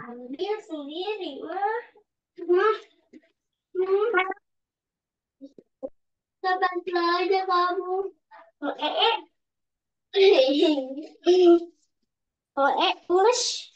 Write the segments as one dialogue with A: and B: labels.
A: Ambil sendiri mah. Mah, bantu aja kamu. Oh, oh, pulas.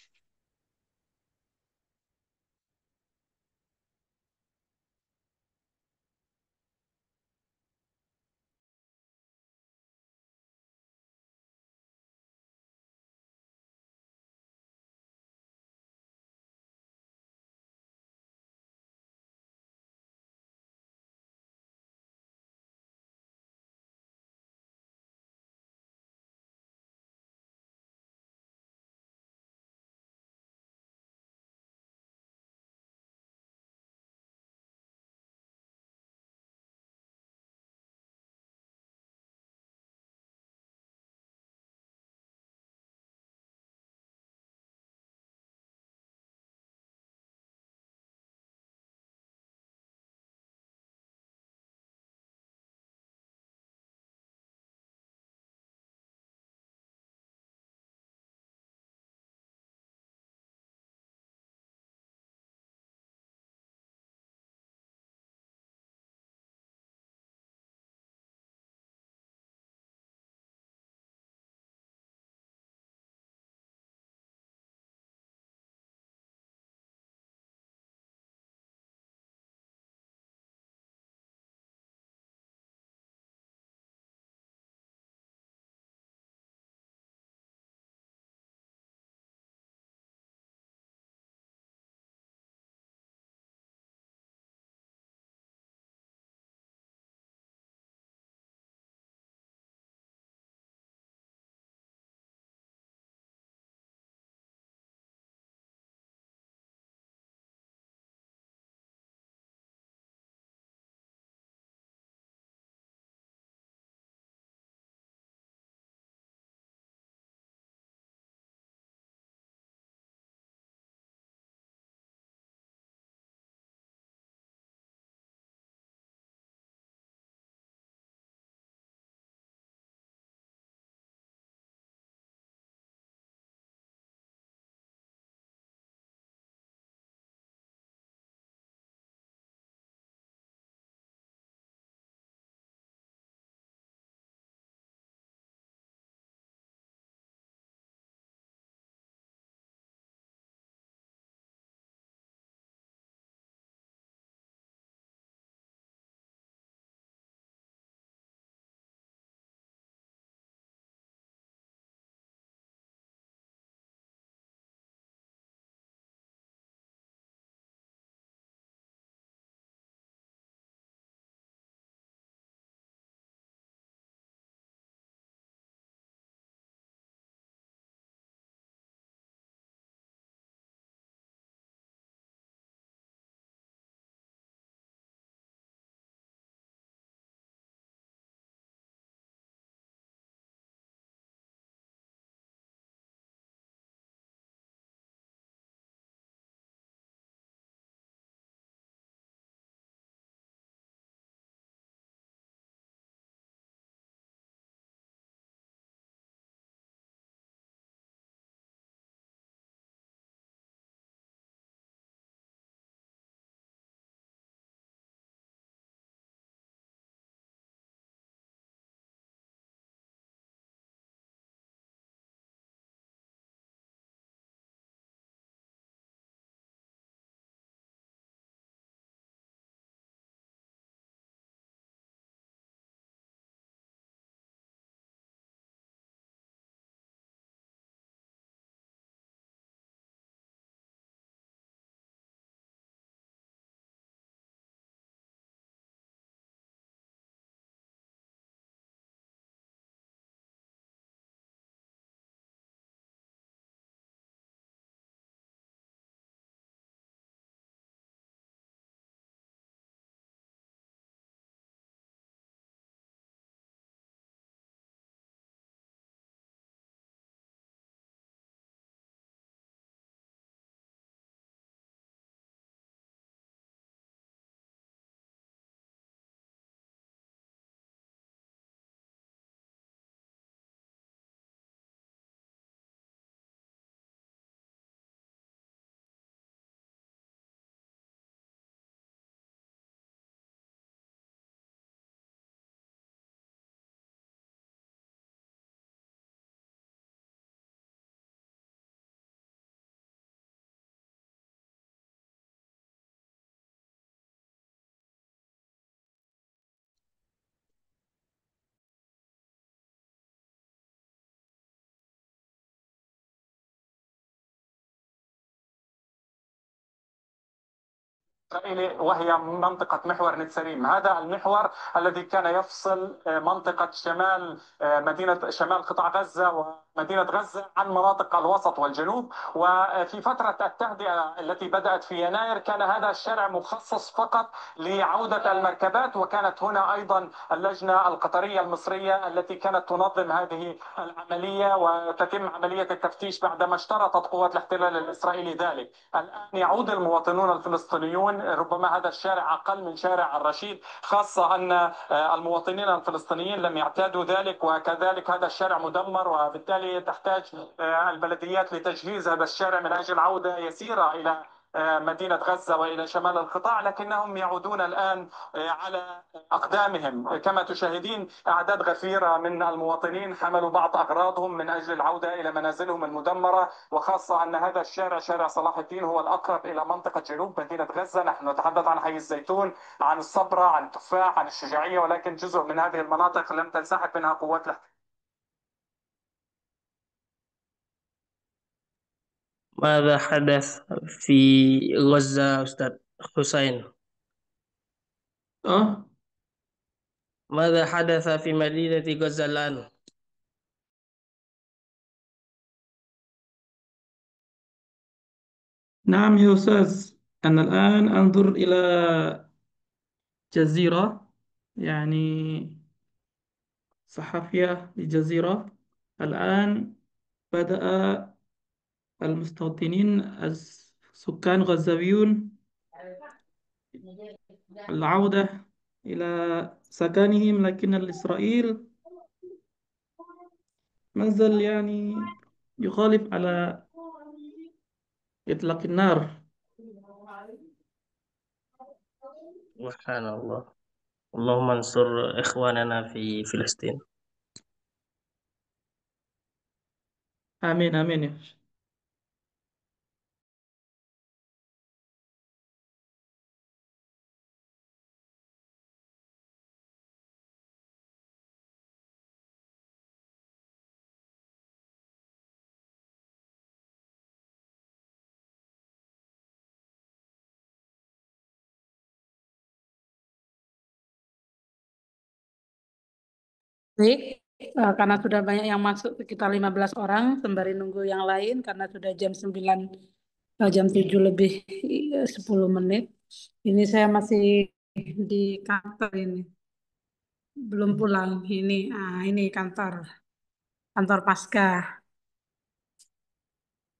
B: الإسرائيلي، وهي منطقة محور نتسريم. هذا المحور الذي كان يفصل منطقة شمال مدينة شمال قطاع غزة ومدينة غزة عن مناطق الوسط والجنوب. وفي فترة التهدئة التي بدأت في يناير كان هذا الشارع مخصص فقط لعودة المركبات، وكانت هنا أيضا اللجنة القطرية المصرية التي كانت تنظم هذه العملية، وتتم عملية التفتيش بعدما اشترطت قوات الاحتلال الإسرائيلي ذلك. الآن يعود المواطنون الفلسطينيون، ربما هذا الشارع أقل من شارع الرشيد، خاصة أن المواطنين الفلسطينيين لم يعتادوا ذلك، وكذلك هذا الشارع مدمر، وبالتالي تحتاج البلديات لتجهيز هذا الشارع من أجل عودة يسيرة إلى مدينة غزة وإلى شمال القطاع. لكنهم يعودون الآن على أقدامهم. كما تشاهدين أعداد غفيرة من المواطنين حملوا بعض أغراضهم من أجل العودة إلى منازلهم المدمرة، وخاصة أن هذا الشارع شارع صلاح الدين هو الأقرب إلى منطقة جنوب مدينة غزة. نحن نتحدث عن حي الزيتون، عن الصبرة، عن التفاح، عن الشجاعية، ولكن جزء من هذه المناطق لم تنسحب منها قوات الاحتلال.
C: ماذا حدث في غزة أستاذ حسين؟
D: آه
C: ماذا حدث في مدينة غزة الآن؟
D: نعم يا أستاذ، أنا الآن أنظر إلى جزيرة، يعني صحفية للجزيرة. الآن بدأ المستوطنين السكان غزاويون العودة إلى سكنهم، لكن الإسرائيل ما زال يعني يخالف على إطلاق النار.
C: سبحان الله. اللهم انصر إخواننا في فلسطين.
D: آمين آمين يا
E: Baik, karena sudah banyak yang masuk sekitar 15 orang, sembari nunggu yang lain karena sudah jam 9, jam 7 lebih 10 menit. Ini saya masih di kantor ini, belum pulang. Ini kantor, kantor Pasca.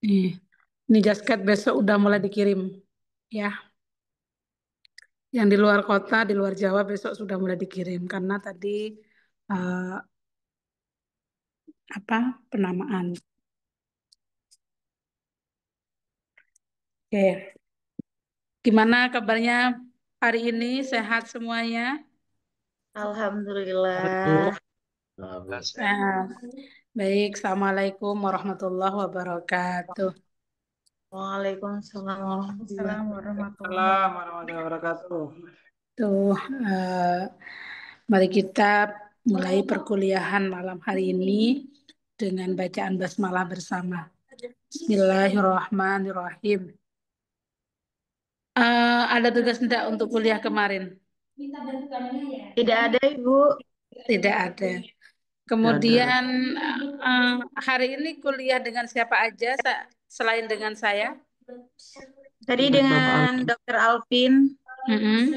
E: Ini jasket besok udah mulai dikirim, ya. Yang di luar kota, di luar Jawa besok sudah mulai dikirim karena tadi eh, penamaan. Oke. Gimana kabarnya hari ini? Sehat semuanya?
F: Alhamdulillah.
E: Sehat. Baik, Assalamualaikum warahmatullahi wabarakatuh.
F: Waalaikumsalam warahmatullahi wabarakatuh.
D: Assalamualaikum warahmatullahi wabarakatuh.
E: Tuh, mari kita mulai perkuliahan malam hari ini dengan bacaan basmalah bersama. Bismillahirrahmanirrahim. Ada tugas enggak untuk kuliah kemarin?
F: Tidak ada, Ibu.
E: Tidak ada.
D: Tidak ada.
E: Kemudian hari ini kuliah dengan siapa aja selain dengan saya?
F: Tadi
D: Dengan Bapak
F: dengan
D: Alvin.
F: Dr. Alvin
E: Mm-mm.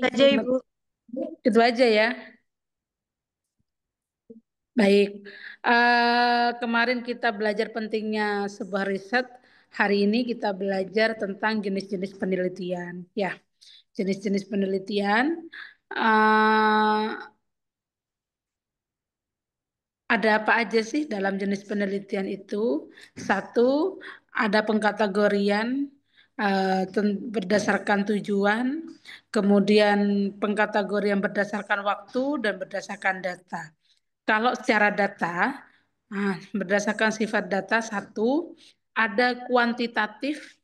F: saja, Ibu.
E: Itu aja ya. Baik. Kemarin kita belajar pentingnya sebuah riset. Hari ini kita belajar tentang jenis-jenis penelitian. Ya, jenis-jenis penelitian. Ada apa aja sih dalam jenis penelitian itu? Satu, ada pengkategorian berdasarkan tujuan, kemudian pengkategorian berdasarkan waktu dan berdasarkan data. Kalau secara data, berdasarkan sifat data, satu, ada kuantitatif,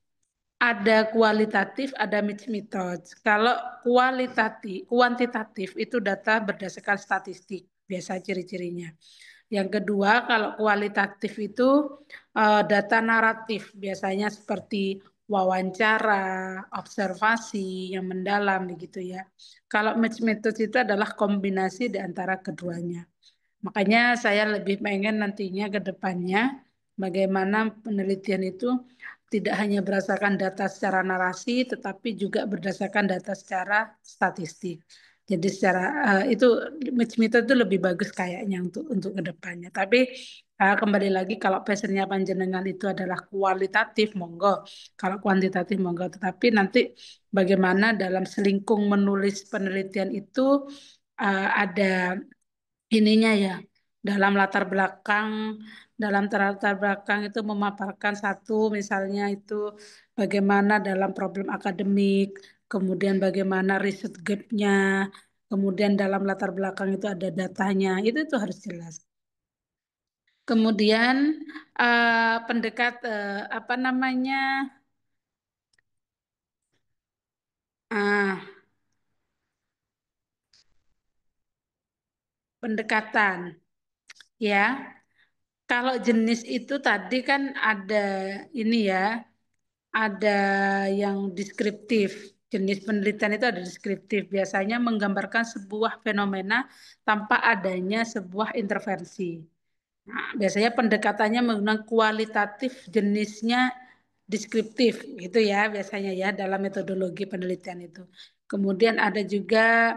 E: ada kualitatif, ada mixed methods. Kalau kuantitatif itu data berdasarkan statistik, biasa ciri-cirinya. Yang kedua, kalau kualitatif itu data naratif, biasanya seperti wawancara, observasi yang mendalam begitu ya. Kalau mixed methods itu adalah kombinasi di antara keduanya. Makanya saya lebih pengen nantinya ke depannya bagaimana penelitian itu tidak hanya berdasarkan data secara narasi, tetapi juga berdasarkan data secara statistik. Jadi secara itu mixed method itu lebih bagus kayaknya untuk ke depannya. Tapi kembali lagi kalau passionnya panjenengan itu adalah kualitatif, monggo. Kalau kuantitatif, monggo. Tetapi nanti bagaimana dalam selingkung menulis penelitian itu ada ininya ya dalam latar belakang itu memaparkan satu misalnya itu bagaimana dalam problem akademik, kemudian bagaimana riset gap-nya, kemudian dalam latar belakang itu ada datanya, itu harus jelas. Kemudian apa namanya ah, pendekatan ya. Kalau jenis itu tadi kan ada ini ya, ada yang deskriptif. Jenis penelitian itu ada deskriptif. Biasanya menggambarkan sebuah fenomena tanpa adanya sebuah intervensi. Nah, biasanya pendekatannya menggunakan kualitatif, jenisnya deskriptif, gitu ya biasanya ya dalam metodologi penelitian itu. Kemudian ada juga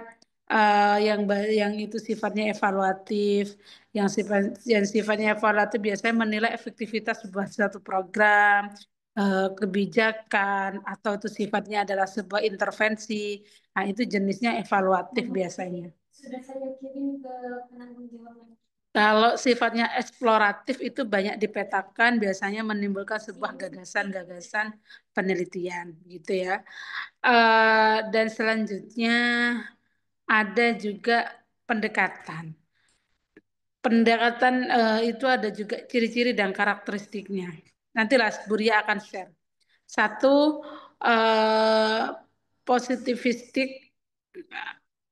E: yang itu sifatnya evaluatif, yang sifatnya evaluatif biasanya menilai efektivitas sebuah satu program, kebijakan, atau itu sifatnya adalah sebuah intervensi. Nah, itu jenisnya evaluatif biasanya.
A: Sudah saya kirim ke penanggung jawab.
E: Kalau sifatnya eksploratif itu banyak dipetakan, biasanya menimbulkan sebuah gagasan-gagasan penelitian, gitu ya. Dan selanjutnya ada juga pendekatan. Pendekatan itu ada juga ciri-ciri dan karakteristiknya. Nantilah Buria akan share. Satu, positivistik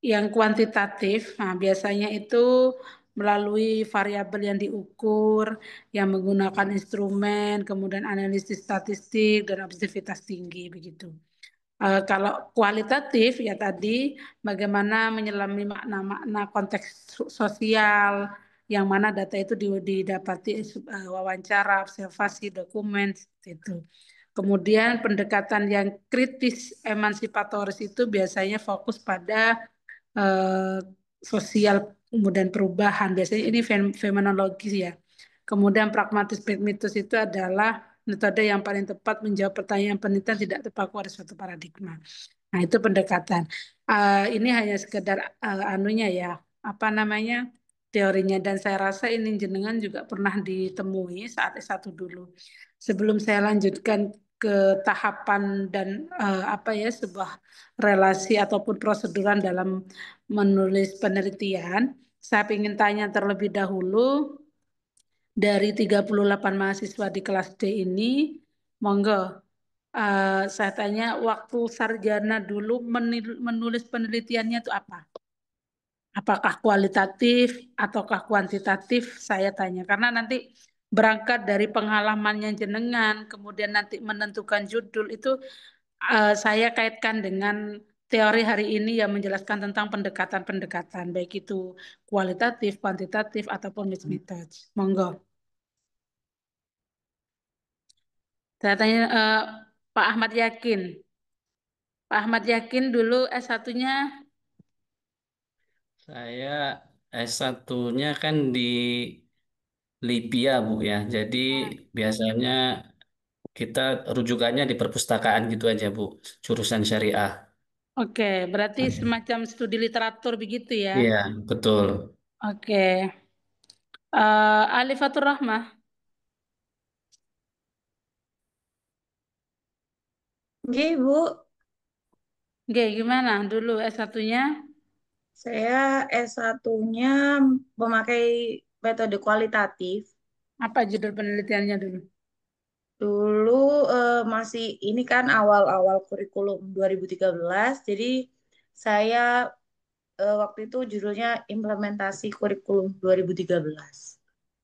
E: yang kuantitatif. Nah, biasanya itu melalui variabel yang diukur, yang menggunakan instrumen, kemudian analisis statistik dan objektivitas tinggi begitu. Kalau kualitatif ya tadi bagaimana menyelami makna-makna konteks sosial yang mana data itu didapati wawancara, observasi, dokumen itu. Kemudian pendekatan yang kritis emansipatoris itu biasanya fokus pada eh, sosial kemudian perubahan. Biasanya ini fenomenologi ya. Kemudian pragmatis pragmatis itu adalah metode yang paling tepat menjawab pertanyaan penelitian tidak terpaku pada suatu paradigma. Nah, itu pendekatan. Ini hanya sekedar anunya ya, apa namanya? Teorinya dan saya rasa ini jenengan juga pernah ditemui saat S1 dulu. Sebelum saya lanjutkan ke tahapan dan apa ya sebuah relasi ataupun proseduran dalam menulis penelitian, saya ingin tanya terlebih dahulu dari 38 mahasiswa di kelas D ini, monggo saya tanya waktu sarjana dulu menulis penelitiannya itu apa? Apakah kualitatif ataukah kuantitatif? Saya tanya karena nanti berangkat dari pengalamannya jenengan, kemudian nanti menentukan judul itu saya kaitkan dengan teori hari ini yang menjelaskan tentang pendekatan-pendekatan, baik itu kualitatif, kuantitatif, ataupun mixed methods. Monggo. Saya tanya Pak Ahmad Yakin. Pak Ahmad Yakin dulu S1-nya
C: Saya S1-nya kan di Libya, Bu ya. Jadi biasanya kita rujukannya di perpustakaan gitu aja, Bu. Jurusan syariah.
E: oke, berarti semacam studi literatur begitu ya.
C: Iya, betul.
E: Oke. Alifatur Rahmah,
F: Oke, Bu.
E: oke, gimana dulu S1-nya?
F: Saya S1-nya memakai metode kualitatif.
E: Apa judul penelitiannya dulu?
F: Dulu masih ini kan awal-awal kurikulum 2013. Jadi saya waktu itu judulnya implementasi kurikulum 2013.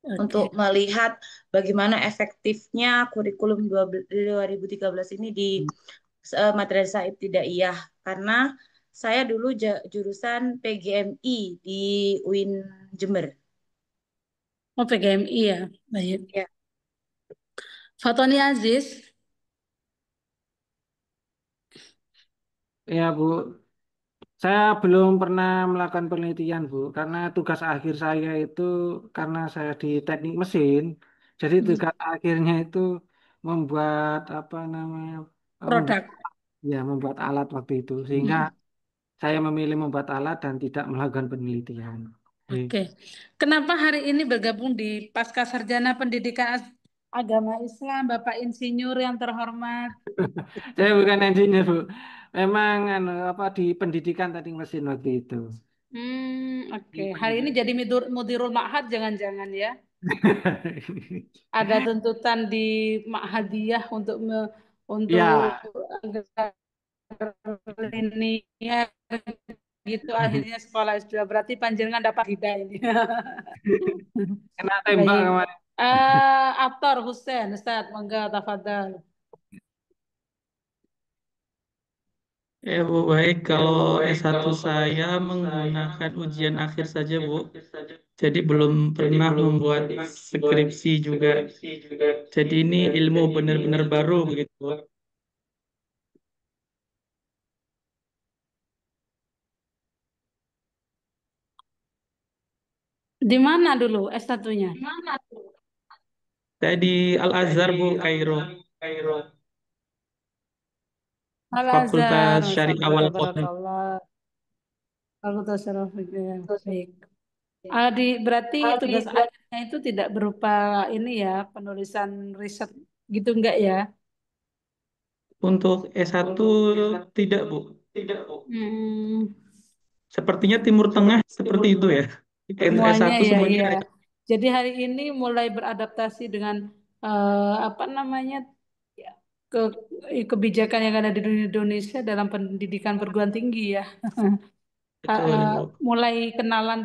F: untuk
E: Oke.
F: melihat bagaimana efektifnya kurikulum 2013 ini di Madrasah Ibtidaiyah. Karena saya dulu jurusan PGMI di UIN Jember.
E: Oh, PGMI ya. Baik.
F: Ya.
E: Fatoni Aziz,
D: Ya, Bu. Saya belum pernah melakukan penelitian, Bu, karena tugas akhir saya itu karena saya di teknik mesin, jadi
E: hmm,
D: tugas akhirnya itu membuat apa namanya, membuat
E: produk.
D: ya membuat alat waktu itu, sehingga
E: Hmm,
D: saya memilih membuat alat dan tidak melakukan penelitian. Jadi,
E: Oke. Kenapa hari ini bergabung di Pasca Sarjana Pendidikan Agama Islam, Bapak Insinyur yang terhormat?
D: saya bukan engineer, Bu. Memang anu, apa di pendidikan teknik mesin waktu itu.
E: Oke.
D: Di
E: Hari ini
D: pendidikan.
E: jadi Mudirul Ma'had jangan-jangan ya? Ada tuntutan di Ma'hadiyah untuk
D: Ya,
E: linear gitu akhirnya sekolah S2 berarti panjenengan dapat hidayah ini.
D: kena tembak
E: Baik.
D: kemarin.
E: Aktor Hussein, Ustaz, monggo tafadhal.
D: Ya Bu, baik. Kalau S1 saya menggunakan ujian akhir saja Bu. Jadi belum pernah membuat skripsi juga. Jadi ini ilmu benar-benar baru begitu Bu.
E: Di mana dulu S1-nya?
D: Saya di Al-Azhar Bu, Kairo.
E: Al-Azhar,
D: Fakultas
E: Masya
D: Syariah
E: Allah,
D: wal Qanun.
E: tabarakallah. Fakultas Syaraf ya. Baik. Berarti tugas akhirnya itu tidak berupa ini ya, penulisan riset gitu enggak ya?
D: Untuk S1 tidak Bu.
E: Hmm,
D: Sepertinya Timur Tengah seperti itu ya.
E: semuanya
D: S1
E: ya,
D: semuanya
E: iya. Jadi hari ini mulai beradaptasi dengan apa namanya ya, ke kebijakan yang ada di Indonesia dalam pendidikan perguruan tinggi ya.
D: betul Bu.
E: Mulai kenalan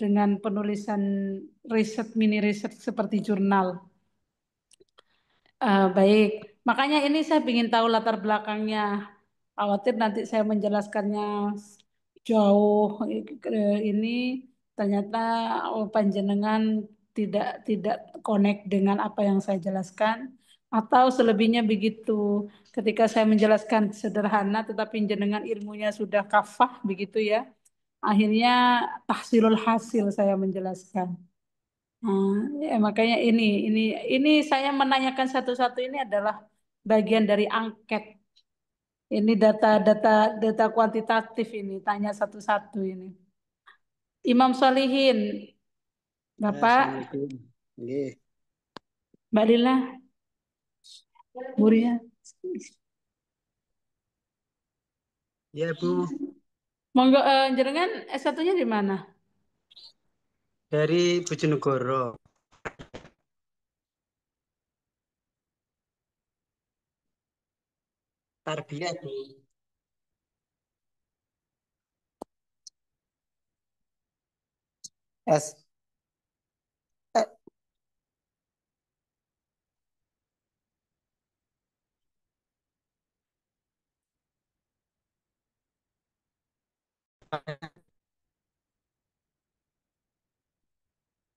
E: dengan penulisan riset mini riset seperti jurnal. Baik, makanya ini saya ingin tahu latar belakangnya. Khawatir nanti saya menjelaskannya jauh ini ternyata panjenengan tidak connect dengan apa yang saya jelaskan atau selebihnya begitu. Ketika saya menjelaskan sederhana tetapi jenengan ilmunya sudah kafah begitu ya. Akhirnya tahsilul hasil saya menjelaskan. Makanya ini saya menanyakan satu-satu ini adalah bagian dari angket. Ini data kuantitatif ini, tanya satu-satu ini. Imam Solihin,
G: Ya,
E: Bapak,
G: Assalamualaikum. Nggih.
E: Mbak Lila, Buria.
G: Ya, Bu.
E: Monggo jenengan S1-nya di mana?
G: Dari Bojonegoro. Tarbiyah, Bu. S. eh,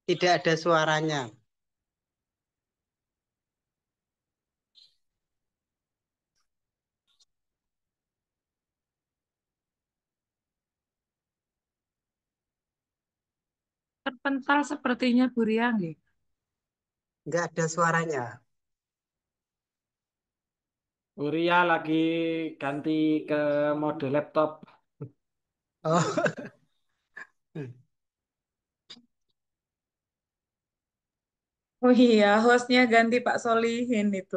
G: Tidak ada suaranya.
F: Terpental sepertinya Buria nggih.
G: Enggak ada suaranya.
D: Uria lagi ganti ke mode laptop.
G: Oh,
F: Oh iya, hostnya ganti Pak Solihin itu.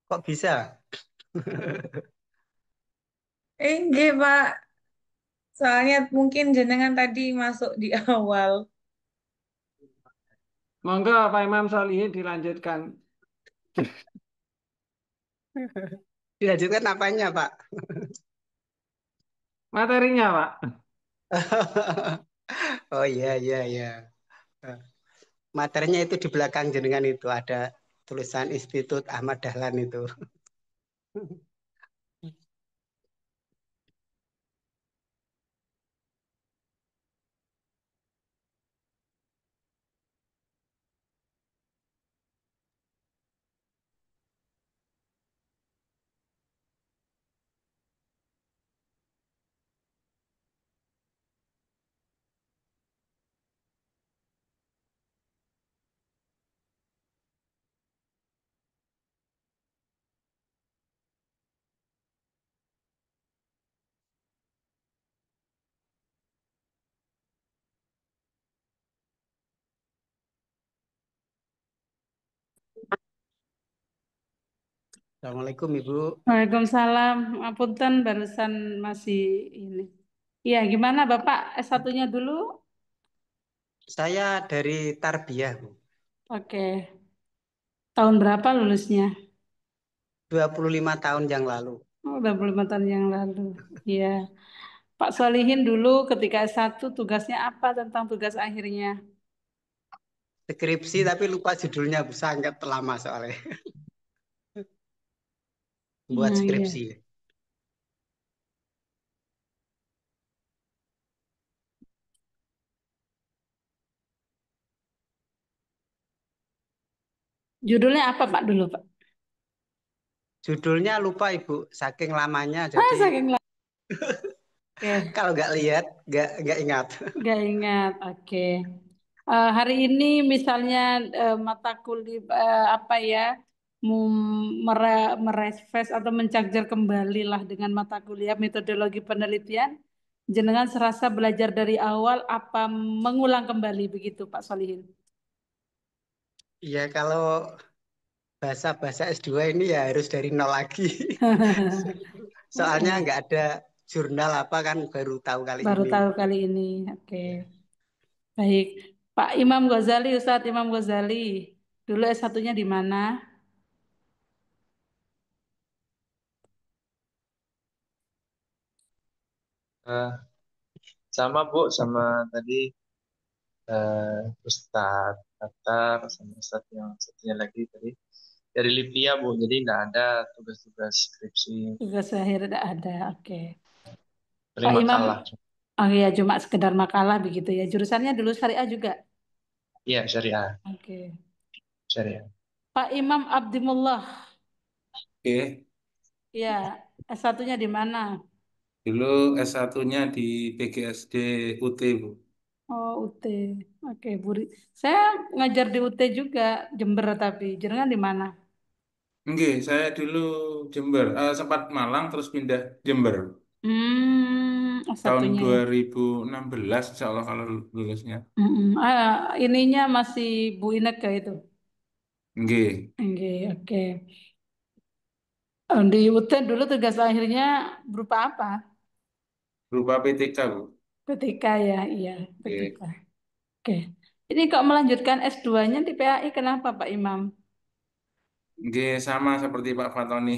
G: kok bisa?
F: Nggih, Pak. Soalnya mungkin jenengan tadi masuk di awal.
D: Monggo Pak Imam Solihin dilanjutkan
G: Dilanjutkan apanya, Pak?
D: materinya Pak.
G: Oh iya iya iya. Eh, Materinya itu di belakang jenengan itu ada tulisan Institut Ahmad Dahlan itu. Assalamualaikum Ibu.
E: Waalaikumsalam. Apunten barusan masih ini. Iya, gimana Bapak S1-nya dulu?
G: Saya dari Tarbiyah, Bu.
E: Oke. Tahun berapa lulusnya?
G: 25 tahun yang lalu.
E: Oh, 25 tahun yang lalu. Iya. Pak Solihin dulu ketika S1 tugasnya apa tentang tugas akhirnya?
G: Skripsi tapi lupa judulnya, Bu. Sangat lama soalnya. Buat
E: Nah, iya.
G: skripsi.
E: Judulnya apa Pak dulu Pak?
G: Judulnya lupa Ibu, saking lamanya.
E: Ah,
G: Jadi
E: saking lama. Oke,
G: kalau nggak lihat, nggak ingat.
E: nggak ingat. Oke. Hari ini misalnya mata kuliah apa ya, merefresh atau mencakjar kembali lah dengan mata kuliah metodologi penelitian. Jenengan serasa belajar dari awal apa mengulang kembali begitu Pak Solihin?
G: Iya, kalau bahasa-bahasa S2 ini ya harus dari nol lagi. Soalnya
E: Ya,
G: nggak ada jurnal apa kan baru tahu kali
E: baru
G: ini.
E: tahu kali ini. Oke, baik. Pak Imam Ghazali, Ustadz Imam Ghazali, dulu S1-nya di mana?
H: Eh, sama Bu, sama tadi Ustadz Atar, sama Ustadz yang satunya lagi tadi dari Lipia Bu, jadi nggak ada tugas-tugas skripsi,
E: Tugas akhir tidak ada. Oke.
H: paling
E: Pak Imam,
H: makalah.
E: oh ya cuma sekedar makalah begitu ya. Jurusannya dulu syariah juga.
H: Iya, syariah,
E: Oke.
H: syariah.
E: Pak Imam Abdimullah,
I: Oke,
E: ya S1-nya di mana?
I: dulu S1-nya di PGSD UT, Bu.
E: Oh, UT. Oke, Buri. Saya ngajar di UT juga, Jember tapi. Jenengan di mana?
I: Enggak, saya dulu Jember, sempat Malang terus pindah Jember. Tahun
E: S1-nya ya.
I: 2016 insya Allah kalau lulusnya.
E: Ininya masih Bu Ineke itu.
I: Enggak,
E: Oke, oke. Di UT dulu tugas akhirnya berupa apa?
I: berupa PTK, Bu.
E: PTK ya, iya, PTK.
I: Oke.
E: Oke. Ini kok melanjutkan S2-nya di PAI kenapa Pak Imam?
I: Enggak, sama seperti Pak Fatoni.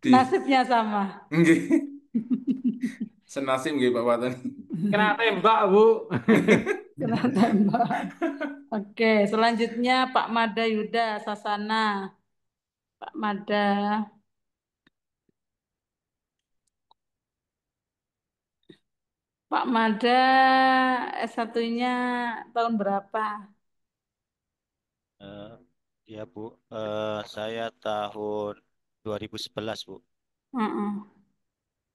I: Di,
E: Nasibnya sama.
I: enggak, senasib enggak Pak Fatoni.
J: Kena tembak, Bu.
E: Kena tembak. Oke, selanjutnya Pak Mada Yuda Sasana. Pak Mada, Pak Mada S1-nya tahun berapa?
K: Eh, ya Bu, saya tahun 2011 Bu.
E: Heeh,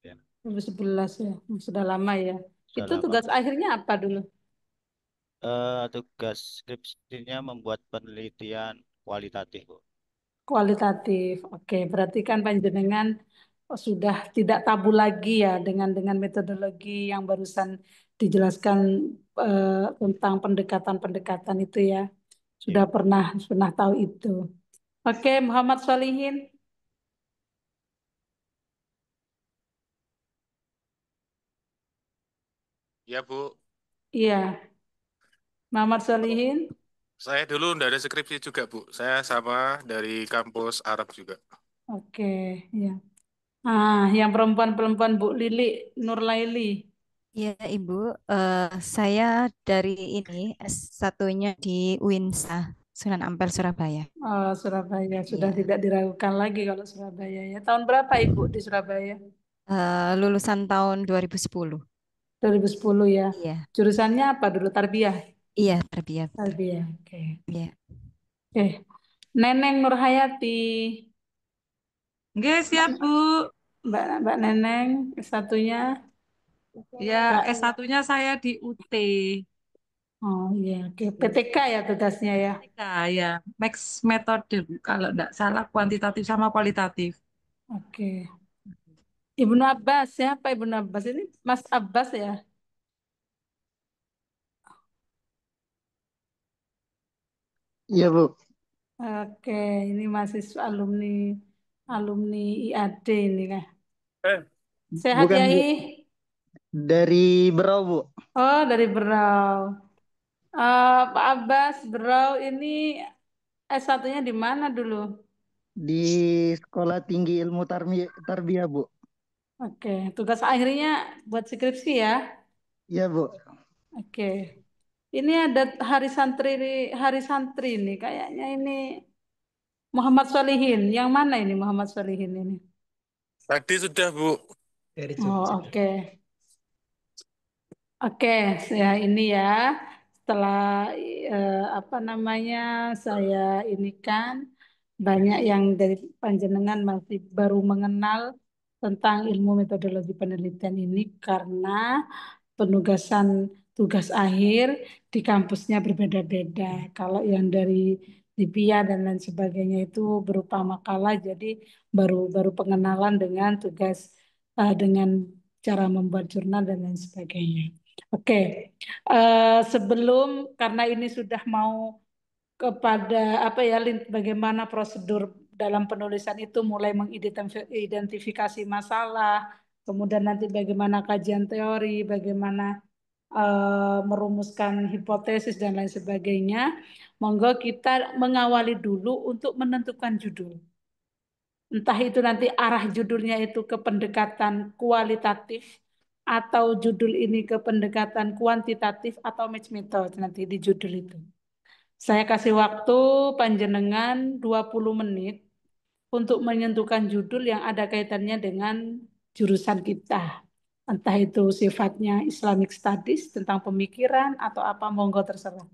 K: Ya,
E: 2011 ya, sudah lama ya.
K: sudah
E: Itu
K: lama
E: tugas
K: Bu.
E: akhirnya apa dulu?
K: Tugas skripsinya membuat penelitian kualitatif Bu.
E: Kualitatif. Oke, berarti kan panjenengan sudah tidak tabu lagi ya dengan metodologi yang barusan dijelaskan tentang pendekatan-pendekatan itu ya.
K: Ya,
E: Sudah pernah tahu itu. Oke, Muhammad Solihin.
L: Ya Bu,
E: Iya, Muhammad Solihin.
L: saya dulu nggak ada skripsi juga Bu. Saya sama dari kampus Arab juga.
E: Oke, ya. Ah, yang perempuan-perempuan Bu Lili Nurlaili.
M: Iya, Ibu. Eh, saya dari ini S1-nya di UINSA, Sunan Ampel, Surabaya.
E: Oh, Surabaya sudah
M: Iya.
E: tidak diragukan lagi kalau Surabaya ya. Tahun berapa Ibu di Surabaya?
M: Lulusan tahun 2010.
E: 2010 ya.
M: Iya.
E: Jurusannya apa dulu? Tarbiyah.
M: Iya, terbiak betul.
E: Tarbiyah. Oke.
M: Iya.
E: Neneng Nurhayati.
F: Nggih, siap, Bu.
E: Mbak Neneng, satunya
F: Ya,
E: Kak.
F: S1-nya saya di UT.
E: Oh iya, oke. PTK ya tugasnya ya.
F: Nah, ya, Max metode, Bu. Kalau enggak salah kuantitatif sama kualitatif.
E: Oke. Ibnu Abbas, siapa Ibnu Abbas ini? Mas Abbas ya?
N: Iya, Bu.
E: Oke, ini mahasiswa alumni alumni IAD ini kan. Sehat
N: Bukan,
E: ya,
N: Bu. Dari Berau, Bu.
E: Oh, dari Berau. Pak Abbas, Berau ini S1-nya di mana dulu?
N: Di Sekolah Tinggi Ilmu Tarbiyah, Bu.
E: Oke, tugas akhirnya buat skripsi ya.
N: Iya, Bu.
E: Oke. Ini ada hari santri nih kayaknya ini Muhammad Solihin. Yang mana ini Muhammad Solihin ini?
L: Tadi sudah, Bu.
G: Dari
E: Oh,
G: Jogja.
E: oke. Oke, saya ini ya setelah apa namanya saya ini kan banyak yang dari panjenengan masih baru mengenal tentang ilmu metodologi penelitian ini karena penugasan tugas akhir di kampusnya berbeda-beda. Kalau yang dari Libya dan lain sebagainya itu berupa makalah, jadi baru pengenalan dengan tugas dengan cara membuat jurnal dan lain sebagainya. Oke, sebelum karena ini sudah mau kepada apa ya bagaimana prosedur dalam penulisan itu mulai mengidentifikasi masalah, kemudian nanti bagaimana kajian teori, bagaimana merumuskan hipotesis dan lain sebagainya. Monggo kita mengawali dulu untuk menentukan judul. Entah itu nanti arah judulnya itu ke pendekatan kualitatif atau judul ini ke pendekatan kuantitatif atau match method nanti di judul itu. Saya kasih waktu panjenengan 20 menit untuk menyentuhkan judul yang ada kaitannya dengan jurusan kita. Entah itu sifatnya Islamic Studies tentang pemikiran atau apa monggo terserah.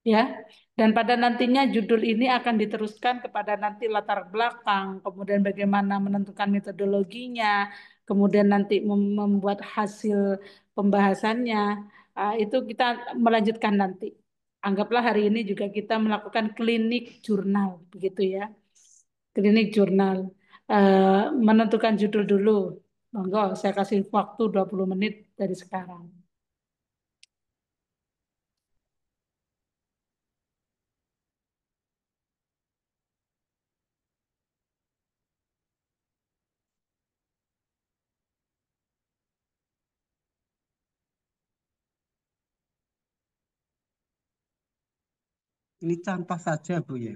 E: Ya. Dan pada nantinya judul ini akan diteruskan kepada nanti latar belakang, kemudian bagaimana menentukan metodologinya, kemudian nanti membuat hasil pembahasannya. Itu kita melanjutkan nanti. Anggaplah hari ini juga kita melakukan klinik jurnal, begitu ya. Klinik jurnal. Menentukan judul dulu. Monggo, saya kasih waktu 20 menit dari sekarang.
G: Ini contoh saja, Bu ya.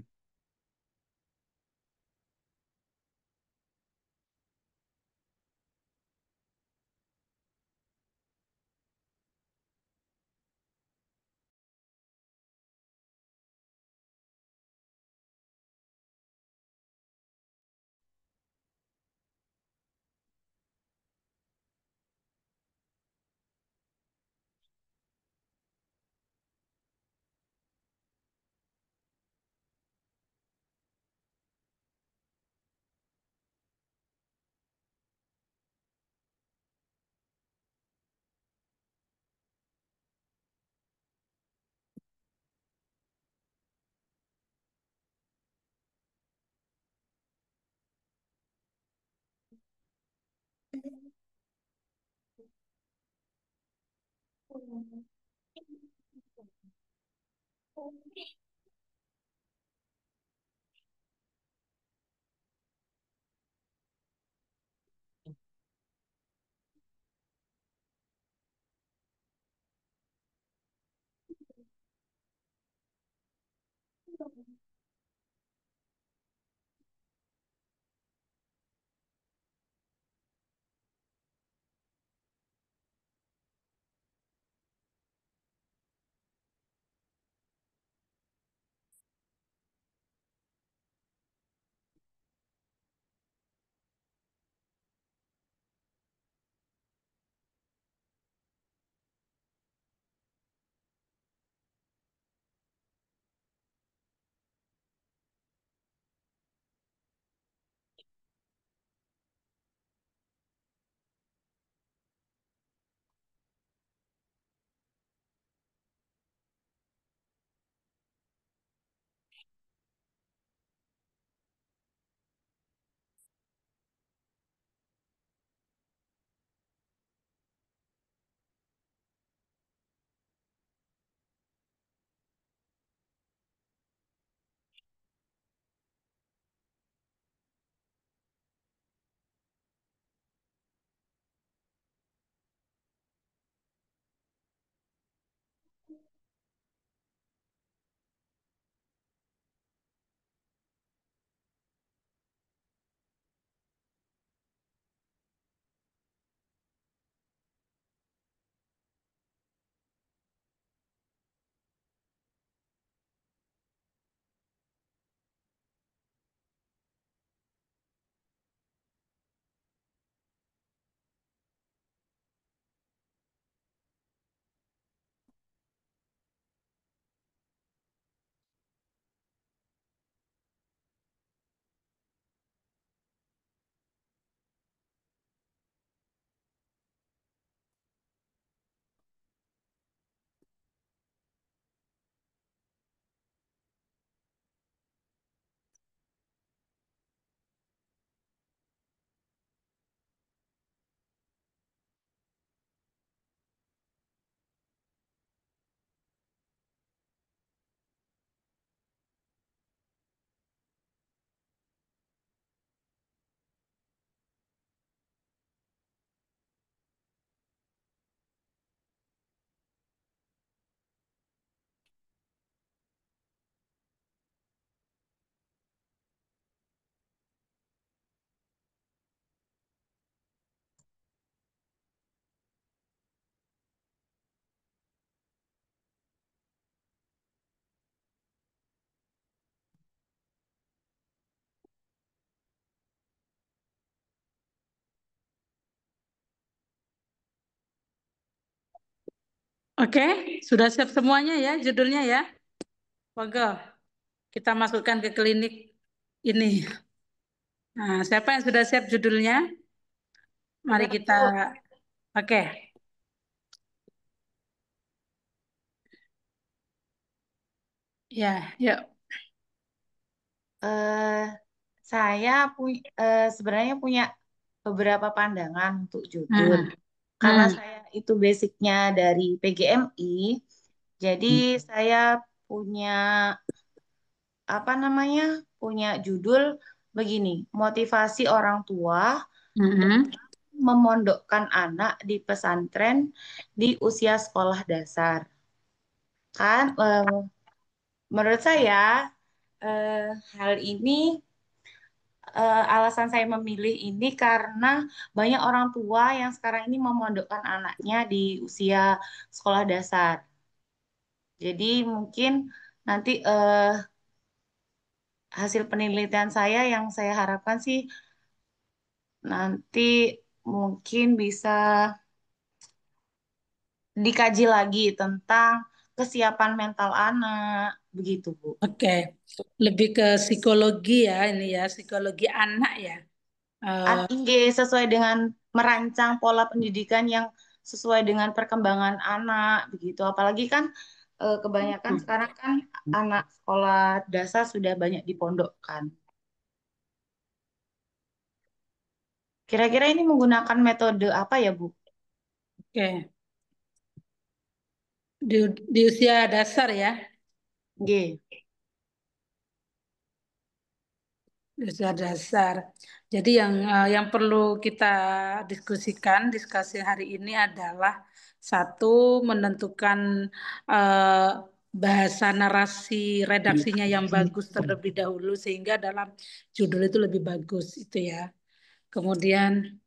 E: Oke, sudah siap semuanya ya judulnya ya. Monggo, kita masukkan ke klinik ini. Nah, siapa yang sudah siap judulnya? Mari
F: Sudah,
E: kita,
F: Bu.
E: oke. Ya, yuk.
F: Eh, saya sebenarnya punya beberapa pandangan untuk judul.
E: Hmm.
F: Karena
E: Hmm.
F: saya itu basicnya dari PGMI, jadi saya punya apa namanya? Punya judul begini, motivasi orang tua
E: Hmm.
F: memondokkan anak di pesantren di usia sekolah dasar. Kan menurut saya eh, hal ini alasan saya memilih ini karena banyak orang tua yang sekarang ini memondokkan anaknya di usia sekolah dasar. Jadi mungkin nanti hasil penelitian saya yang saya harapkan sih nanti mungkin bisa dikaji lagi tentang kesiapan mental anak, begitu, Bu.
E: Oke, lebih ke psikologi ya ini ya, psikologi anak ya.
F: Sesuai dengan merancang pola pendidikan yang sesuai dengan perkembangan anak, begitu. Apalagi kan kebanyakan sekarang kan anak sekolah dasar sudah banyak dipondokkan. Kira-kira ini menggunakan metode apa ya, Bu?
E: Oke, di usia dasar ya.
F: G.
E: Usia dasar. Jadi yang perlu kita diskusi hari ini adalah satu menentukan eh, bahasa narasi redaksinya yang bagus terlebih dahulu sehingga dalam judul itu lebih bagus itu ya. Kemudian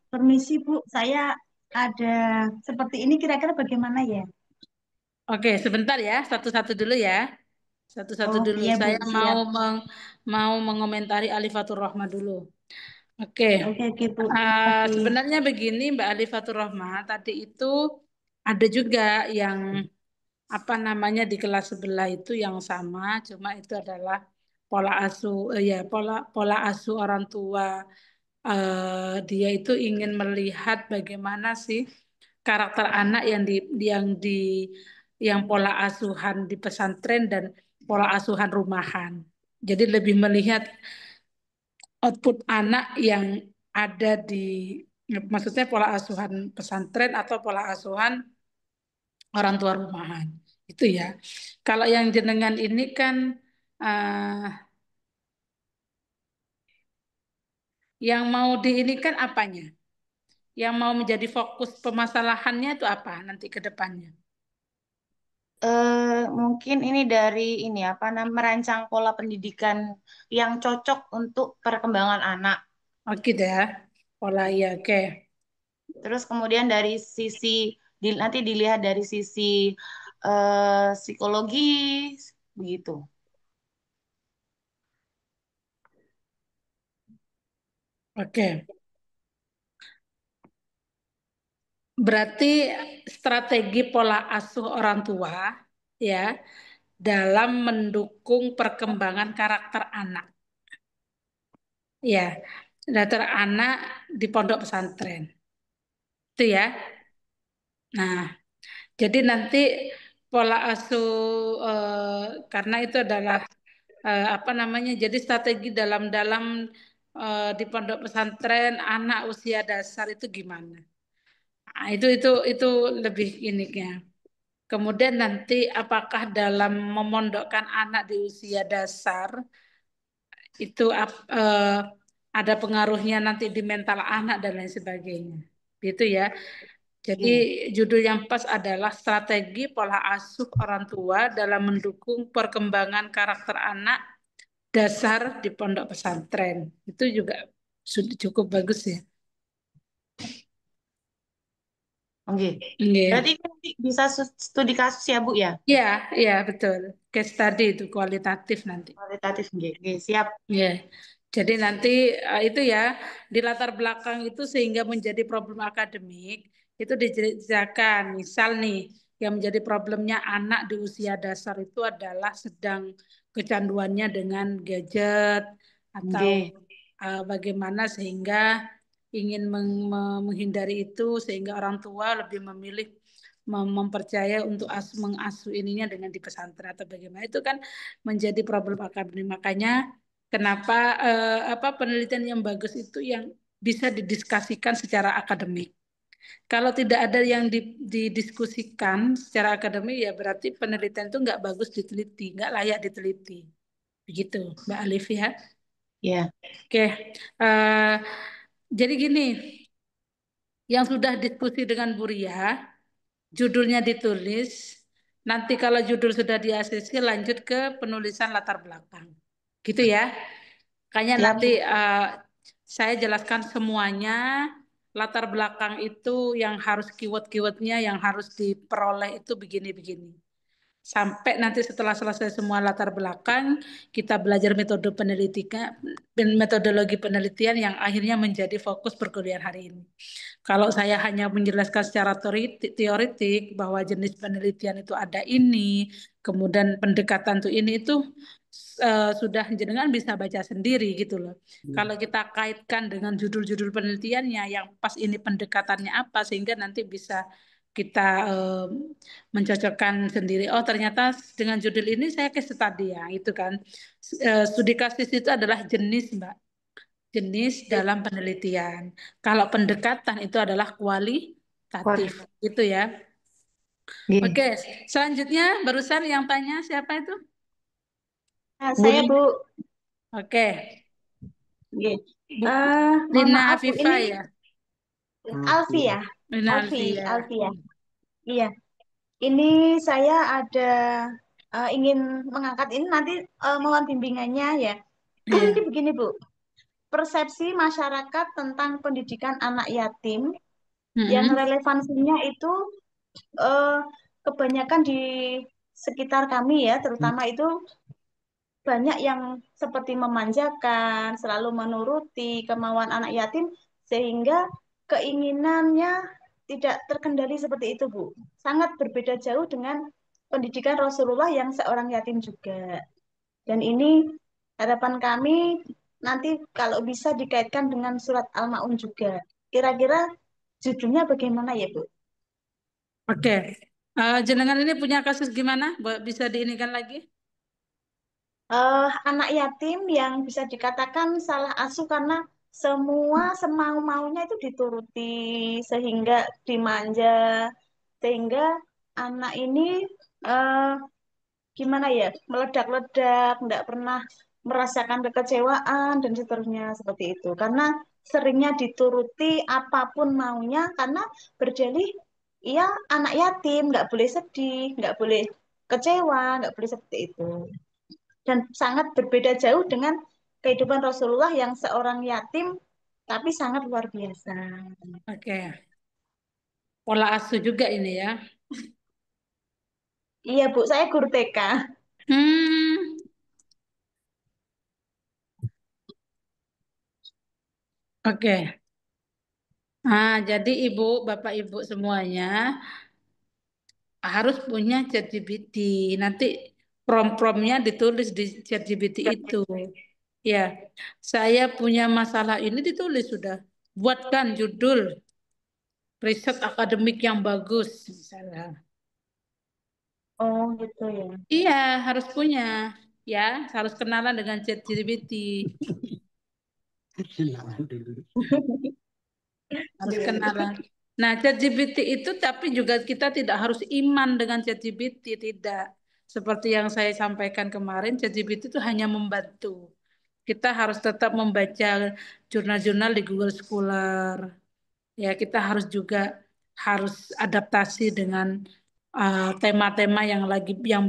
O: Permisi Bu, saya ada seperti ini kira-kira bagaimana ya?
E: oke, sebentar ya, satu-satu dulu ya. Satu-satu
O: Oh
E: dulu.
O: iya Bu,
E: Saya
O: siap.
E: mau mengomentari Alifatur Rahma dulu. Oke.
O: Oke Bu, terima kasih.
E: Sebenarnya begini Mbak Alifatur Rahma, tadi itu ada juga yang apa namanya di kelas sebelah itu yang sama, cuma itu adalah pola asuh ya pola pola asuh orang tua. Dia itu ingin melihat bagaimana sih karakter anak yang pola asuhan di pesantren dan pola asuhan rumahan. Jadi lebih melihat output anak yang ada maksudnya pola asuhan pesantren atau pola asuhan orang tua rumahan. Itu ya. Kalau yang jenengan ini kan eh, yang mau di ini kan apanya? Yang mau menjadi fokus permasalahannya itu apa nanti ke depannya?
F: Mungkin ini dari ini apa namanya merancang pola pendidikan yang cocok untuk perkembangan anak.
E: Oke deh, pola ya, oke.
F: Terus kemudian dari sisi nanti dilihat dari sisi psikologis begitu.
E: Oke. Berarti strategi pola asuh orang tua ya dalam mendukung perkembangan karakter anak. Ya, karakter anak di pondok pesantren. Itu ya. Nah, jadi nanti pola asuh karena itu adalah apa namanya? Jadi strategi dalam di pondok pesantren anak usia dasar itu gimana? Nah, itu lebih ininya. Kemudian nanti apakah dalam memondokkan anak di usia dasar itu ada pengaruhnya nanti di mental anak dan lain sebagainya. Gitu ya. Jadi judul yang pas adalah strategi pola asuh orang tua dalam mendukung perkembangan karakter anak dasar di pondok pesantren. Itu juga sudah cukup bagus ya.
F: Oke.
E: Iya.
F: Berarti nanti bisa studi kasus ya, Bu ya?
E: Iya, iya betul. Case study itu kualitatif nanti.
F: Kualitatif, oke. Oke, siap.
E: Iya. Jadi nanti itu ya di latar belakang itu sehingga menjadi problem akademik itu diceritakan. Misal nih yang menjadi problemnya anak di usia dasar itu adalah sedang kecanduannya dengan gadget atau
F: Nggih.
E: bagaimana sehingga ingin menghindari itu sehingga orang tua lebih memilih mempercaya untuk mengasuh ininya dengan di pesantren atau bagaimana itu kan menjadi problem akademik. Makanya kenapa apa penelitian yang bagus itu yang bisa didiskusikan secara akademik. Kalau tidak ada yang didiskusikan secara akademik ya berarti penelitian itu nggak bagus diteliti, nggak layak diteliti. Begitu, Mbak Alif ya.
F: Ya.
E: Oke, jadi gini, yang sudah diskusi dengan Bu Ria, judulnya ditulis, nanti kalau judul sudah di-ACC lanjut ke penulisan latar belakang. Gitu ya. Kayaknya
F: Siap.
E: nanti saya jelaskan semuanya, latar belakang itu yang harus keyword-keywordnya yang harus diperoleh itu begini-begini. Sampai nanti setelah selesai semua latar belakang, kita belajar metode penelitian, metodologi penelitian yang akhirnya menjadi fokus perkuliahan hari ini. Kalau saya hanya menjelaskan secara teoritik bahwa jenis penelitian itu ada ini, kemudian pendekatan tuh ini itu sudah jenengan bisa baca sendiri gitu loh. Kalau kita kaitkan dengan judul-judul penelitiannya yang pas ini pendekatannya apa sehingga nanti bisa kita mencocokkan sendiri. Oh ternyata dengan judul ini saya case study ya itu kan. Studi kasus itu adalah jenis Mbak. Jenis dalam penelitian. Kalau pendekatan itu adalah kualitatif. Gitu ya. Oke, selanjutnya barusan yang tanya siapa itu?
O: Saya Bu.
E: Oke.
O: Mohon
E: Lina
O: maaf Bu,
E: Afifa
O: ini
E: ya.
O: Alfi ya.
E: Lina
O: Alfi
E: Alfia.
O: ya. Iya. Ini saya ada ingin mengangkat ini nanti mohon bimbingannya ya. Jadi begini Bu, persepsi masyarakat tentang pendidikan anak yatim yang relevansinya itu kebanyakan di sekitar kami ya, terutama itu banyak yang seperti memanjakan, selalu menuruti kemauan anak yatim sehingga keinginannya tidak terkendali seperti itu, Bu. Sangat berbeda jauh dengan pendidikan Rasulullah yang seorang yatim juga. Dan ini harapan kami nanti kalau bisa dikaitkan dengan surat Al-Maun juga. Kira-kira judulnya bagaimana ya, Bu?
E: Oke. Jenengan ini punya kasus gimana? Bisa diinikan lagi?
O: Anak yatim yang bisa dikatakan salah asuh karena semua semau-maunya itu dituruti sehingga dimanja sehingga anak ini gimana ya meledak-ledak, tidak pernah merasakan kekecewaan dan seterusnya seperti itu karena seringnya dituruti apapun maunya karena berdalih ia anak yatim nggak boleh sedih, nggak boleh kecewa, nggak boleh seperti itu dan sangat berbeda jauh dengan kehidupan Rasulullah yang seorang yatim tapi sangat luar biasa.
E: Oke. Pola asuh juga ini ya.
O: Iya Bu, saya guru TK.
E: Oke. Jadi Ibu, Bapak Ibu semuanya harus punya ChatGPT. Nanti prompt-promptnya ditulis di ChatGPT itu. Ya, saya punya masalah ini ditulis sudah. Buatkan judul riset akademik yang bagus misalnya.
O: Oh gitu ya.
E: Iya, harus punya. Ya, harus kenalan dengan ChatGPT. Harus kenalan. Nah, ChatGPT itu tapi juga kita tidak harus iman dengan ChatGPT, tidak. Seperti yang saya sampaikan kemarin, ChatGPT itu hanya membantu. Kita harus tetap membaca jurnal-jurnal di Google Scholar. Ya, kita harus juga harus adaptasi dengan tema-tema yang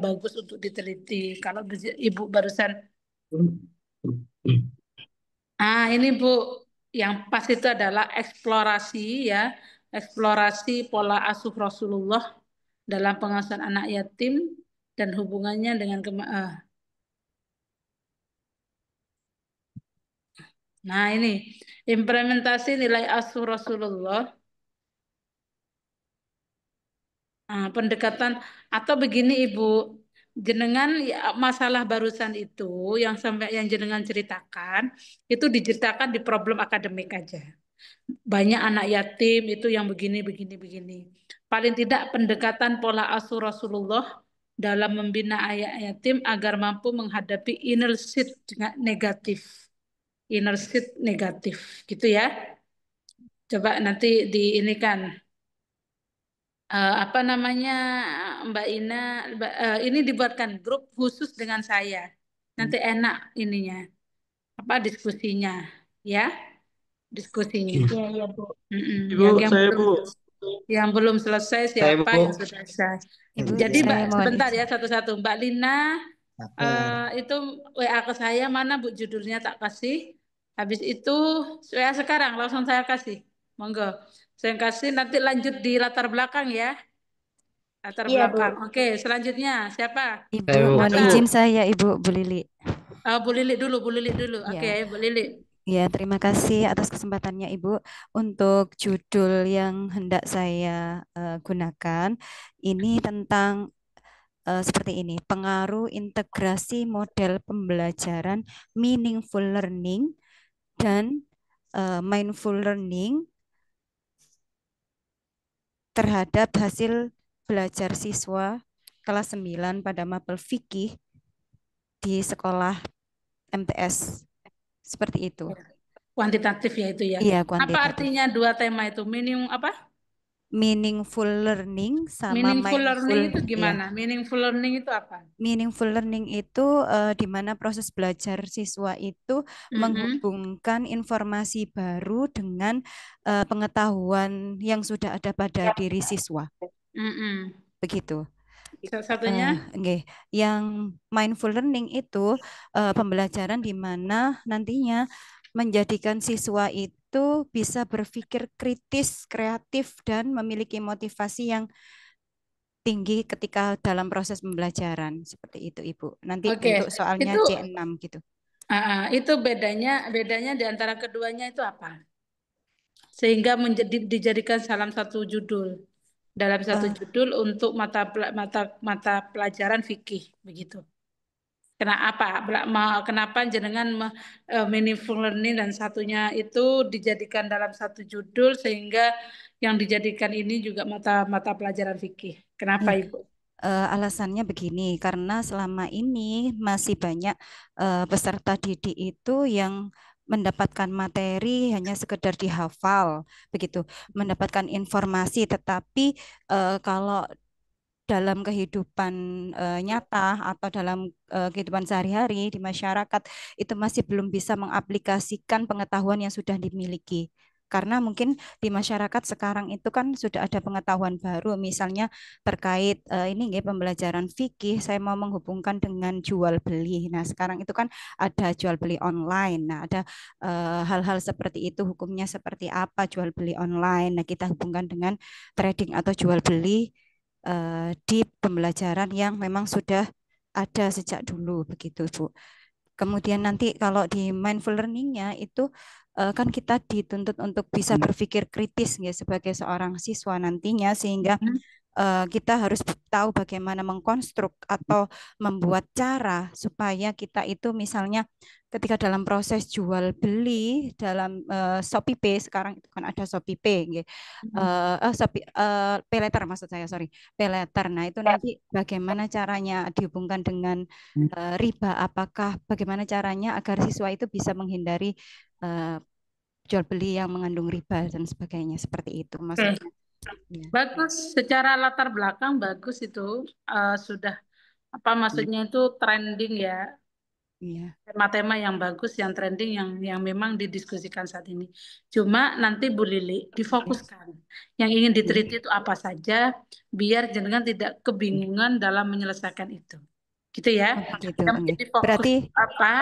E: bagus untuk diteliti. Kalau Ibu barusan ini Bu, yang pas itu adalah eksplorasi ya, eksplorasi pola asuh Rasulullah dalam pengasuhan anak yatim dan hubungannya dengan Nah, ini implementasi nilai asuh Rasulullah. Nah, pendekatan atau begini Ibu, jenengan ya, masalah barusan itu yang sampai yang jenengan ceritakan itu diceritakan di problem akademik aja. Banyak anak yatim itu yang begini begini begini. Paling tidak pendekatan pola asuh Rasulullah dalam membina anak yatim agar mampu menghadapi inner seed negatif. Inner seed negatif gitu ya. Coba nanti di ini kan apa namanya Mbak Ina, ini dibuatkan grup khusus dengan saya. Nanti enak ininya, apa diskusinya, ya, diskusinya.
O: Iya, iya, Bu.
E: Mm-mm.
D: Ibu,
E: Yang
D: saya
E: belum
D: Bu.
E: yang belum selesai
G: Saya
E: siapa
G: Bu.
E: yang sudah selesai.
M: Ibu,
E: Jadi Mbak
M: saya mohon
E: sebentar
M: izin.
E: ya satu-satu. Mbak Lina
G: Sabar.
E: itu WA ke saya mana Bu judulnya tak kasih. Habis itu WA sekarang langsung saya kasih. Monggo. Saya kasih nanti lanjut di latar belakang ya. Latar
O: Iya, Bu.
E: belakang. Oke, selanjutnya siapa?
M: Ibu,
G: Saya Bu.
M: mohon
E: Mata.
M: izin saya, Ibu Bu Lili.
E: Bu Lili dulu, Bu Lili dulu.
M: Ya.
E: Oke, Bu Lili.
M: Ya, terima kasih atas kesempatannya Ibu. Untuk judul yang hendak saya gunakan, ini tentang seperti ini, pengaruh integrasi model pembelajaran meaningful learning dan mindful learning terhadap hasil belajar siswa kelas 9 pada mapel fikih di sekolah MTS. Seperti itu.
E: Kuantitatif ya itu ya.
M: Iya,
E: Apa
M: kuantitatif.
E: artinya dua tema itu?
M: Meaningful learning sama
E: Meaningful learning itu
M: mindful.
E: gimana?
M: Ya.
E: Meaningful learning itu apa?
M: Meaningful learning itu di mana proses belajar siswa itu menghubungkan informasi baru dengan pengetahuan yang sudah ada pada diri siswa. Begitu.
E: Satunya?
M: Yang mindful learning itu pembelajaran di mana nantinya menjadikan siswa itu bisa berpikir kritis, kreatif, dan memiliki motivasi yang tinggi ketika dalam proses pembelajaran. Seperti itu, Ibu. Nanti bentuk soalnya
E: itu,
M: C6 gitu.
E: Itu bedanya di antara keduanya itu apa? Sehingga dijadikan salah satu judul. Dalam satu judul untuk mata pelajaran fikih begitu. Kenapa jenengan meaningful learning dan satunya itu dijadikan dalam satu judul sehingga yang dijadikan ini juga mata pelajaran fikih. Kenapa Ibu?
M: Alasannya begini, karena selama ini masih banyak peserta didik itu yang mendapatkan materi hanya sekedar dihafal, begitu, mendapatkan informasi, tetapi kalau dalam kehidupan nyata atau dalam kehidupan sehari-hari di masyarakat itu masih belum bisa mengaplikasikan pengetahuan yang sudah dimiliki. Karena mungkin di masyarakat sekarang itu kan sudah ada pengetahuan baru, misalnya terkait ini pembelajaran fikih, saya mau menghubungkan dengan jual beli. Nah, sekarang itu kan ada jual beli online. Nah, ada hal-hal seperti itu, hukumnya seperti apa jual beli online. Nah, kita hubungkan dengan trading atau jual beli di pembelajaran yang memang sudah ada sejak dulu, begitu Bu. Kemudian nanti kalau di mindful learning-nya itu kan kita dituntut untuk bisa berpikir kritis ya sebagai seorang siswa nantinya, sehingga kita harus tahu bagaimana mengkonstruk atau membuat cara supaya kita itu misalnya ketika dalam proses jual beli dalam Shopee Pay, sekarang itu kan ada Shopee Pay, Pay Later maksud saya, Pay Later. Nah, itu nanti bagaimana caranya dihubungkan dengan riba, bagaimana caranya agar siswa itu bisa menghindari jual beli yang mengandung riba dan sebagainya, seperti itu maksudnya. Ya.
E: Bagus, secara latar belakang bagus itu sudah maksudnya itu trending ya. Tema-tema yang bagus, yang trending, yang memang didiskusikan saat ini. Cuma nanti Bu Lili difokuskan. Yang ingin diteliti itu apa saja, biar jenengan tidak kebingungan dalam menyelesaikan itu. Gitu ya. Yang menjadi fokus
M: berarti
E: apa?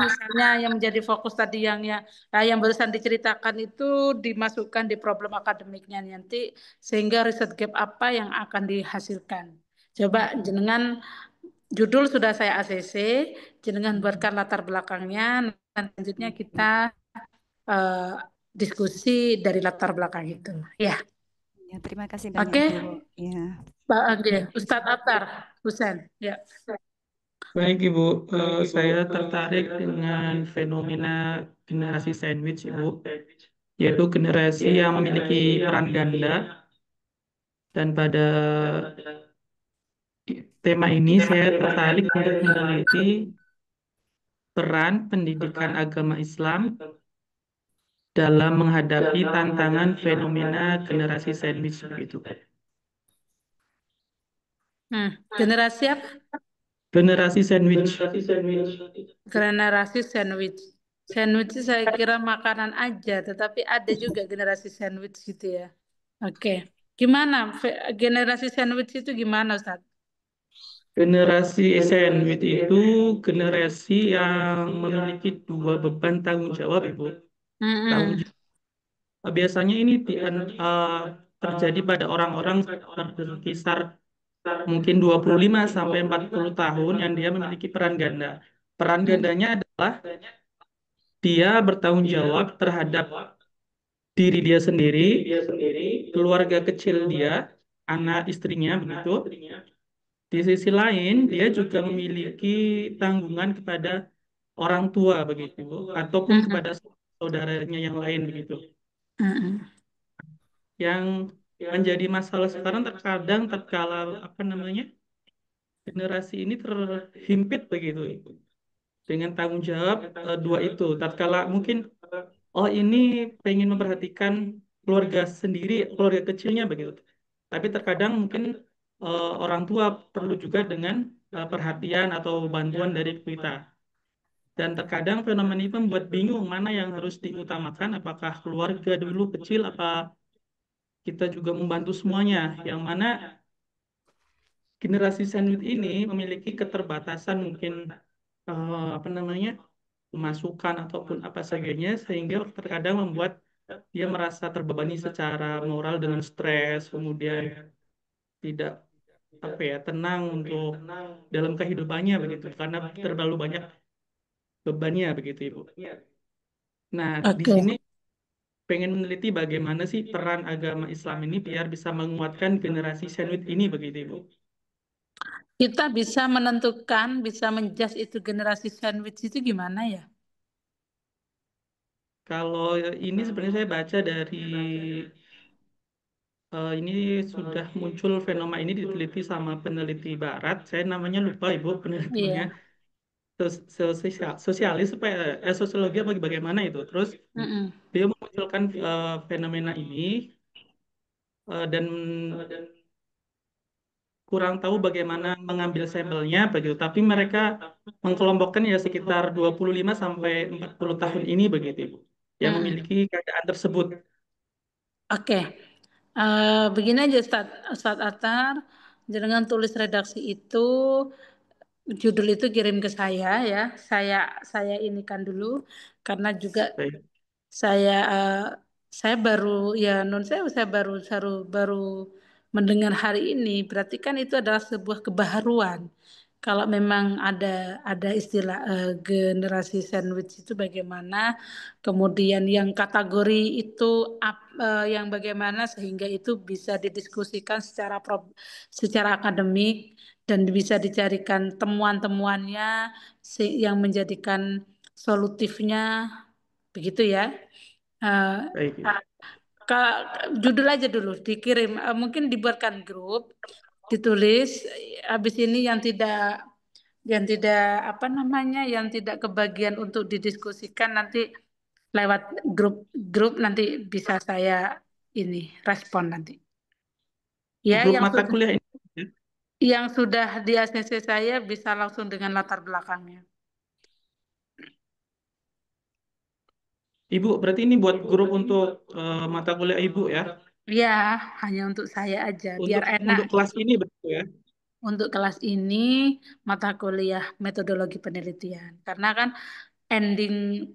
E: Misalnya yang menjadi fokus tadi yang barusan diceritakan itu dimasukkan di problem akademiknya nanti, sehingga riset gap apa yang akan dihasilkan. Coba jenengan judul sudah saya ACC, jenengan buatkan latar belakangnya, selanjutnya kita eh, diskusi dari latar belakang itu. Ya,
M: Ya, terima kasih banyak
E: oke.
M: Bu. Ya.
E: Pak Age, Ustadz Atar, Husen. Ya.
D: Baik Ibu, saya tertarik dengan fenomena generasi sandwich Ibu, yaitu generasi yang memiliki peran ganda, dan pada tema ini saya tertarik untuk meneliti peran pendidikan agama Islam dalam menghadapi tantangan fenomena generasi sandwich begitu.
E: Generasi apa?
D: Generasi sandwich.
E: Generasi sandwich. Sandwich itu saya kira makanan aja, tetapi ada juga generasi sandwich gitu ya. Oke. Gimana generasi sandwich itu gimana, Ustaz?
D: Generasi sandwich itu generasi yang memiliki dua beban tanggung jawab, Ibu. Tanggung jawab. Biasanya ini terjadi pada orang-orang berkisar mungkin 25 sampai 40 tahun yang dia memiliki peran ganda. Peran gandanya adalah dia bertanggung jawab terhadap diri dia sendiri, keluarga kecil dia, anak istrinya begitu. Di sisi lain, dia juga memiliki tanggungan kepada orang tua begitu, ataupun kepada saudaranya yang lain begitu. Yang menjadi masalah sekarang terkadang tatkala generasi ini terhimpit begitu dengan tanggung jawab dua itu. Tatkala mungkin ini pengen memperhatikan keluarga sendiri, keluarga kecilnya begitu. Tapi terkadang mungkin orang tua perlu juga dengan perhatian atau bantuan dari kita. Dan terkadang fenomena ini membuat bingung mana yang harus diutamakan, apakah keluarga dulu kecil, apa kita juga membantu semuanya. Yang mana generasi sandwich ini memiliki keterbatasan mungkin masukan ataupun apa sebagainya, sehingga terkadang membuat dia merasa terbebani secara moral dengan stres, kemudian tidak tenang untuk dalam kehidupannya begitu karena terlalu banyak bebannya begitu Ibu. Nah, di sini pengen meneliti bagaimana sih peran agama Islam ini biar bisa menguatkan generasi sandwich ini begitu Ibu.
E: Kita bisa menentukan, bisa menjudge itu generasi sandwich itu gimana ya?
D: Kalau ini sebenarnya saya baca dari ini sudah muncul fenomena ini diteliti sama peneliti Barat. Saya namanya lupa Ibu penelitinya. Sosialis sosiologi apa bagaimana itu. Terus dia memunculkan fenomena ini dan kurang tahu bagaimana mengambil sampelnya begitu. Tapi mereka mengkelompokkan ya sekitar 25 sampai 40 tahun ini begitu Ibu, yang memiliki keadaan tersebut.
E: Oke. Begini aja Ustadz Atar, dengan tulis redaksi itu, judul itu kirim ke saya ya. Saya inikan dulu karena juga saya baru ya saya baru mendengar hari ini. Berarti kan itu adalah sebuah kebaharuan. Kalau memang ada istilah generasi sandwich itu bagaimana, kemudian yang kategori itu yang bagaimana sehingga itu bisa didiskusikan secara akademik dan bisa dicarikan temuan-temuannya yang menjadikan solutifnya begitu ya. Judul aja dulu dikirim, mungkin dibuatkan grup, ditulis. Habis ini yang tidak yang tidak kebagian untuk didiskusikan nanti lewat grup nanti bisa saya ini respon nanti. Ya,
D: grup mata kuliah ini
E: yang sudah di ACC saya bisa langsung dengan latar belakangnya.
D: Ibu, berarti ini buat grup untuk mata kuliah Ibu ya?
E: Iya, hanya untuk saya aja, biar enak.
D: Untuk kelas ini betul ya?
E: Untuk kelas ini mata kuliah metodologi penelitian. Karena kan ending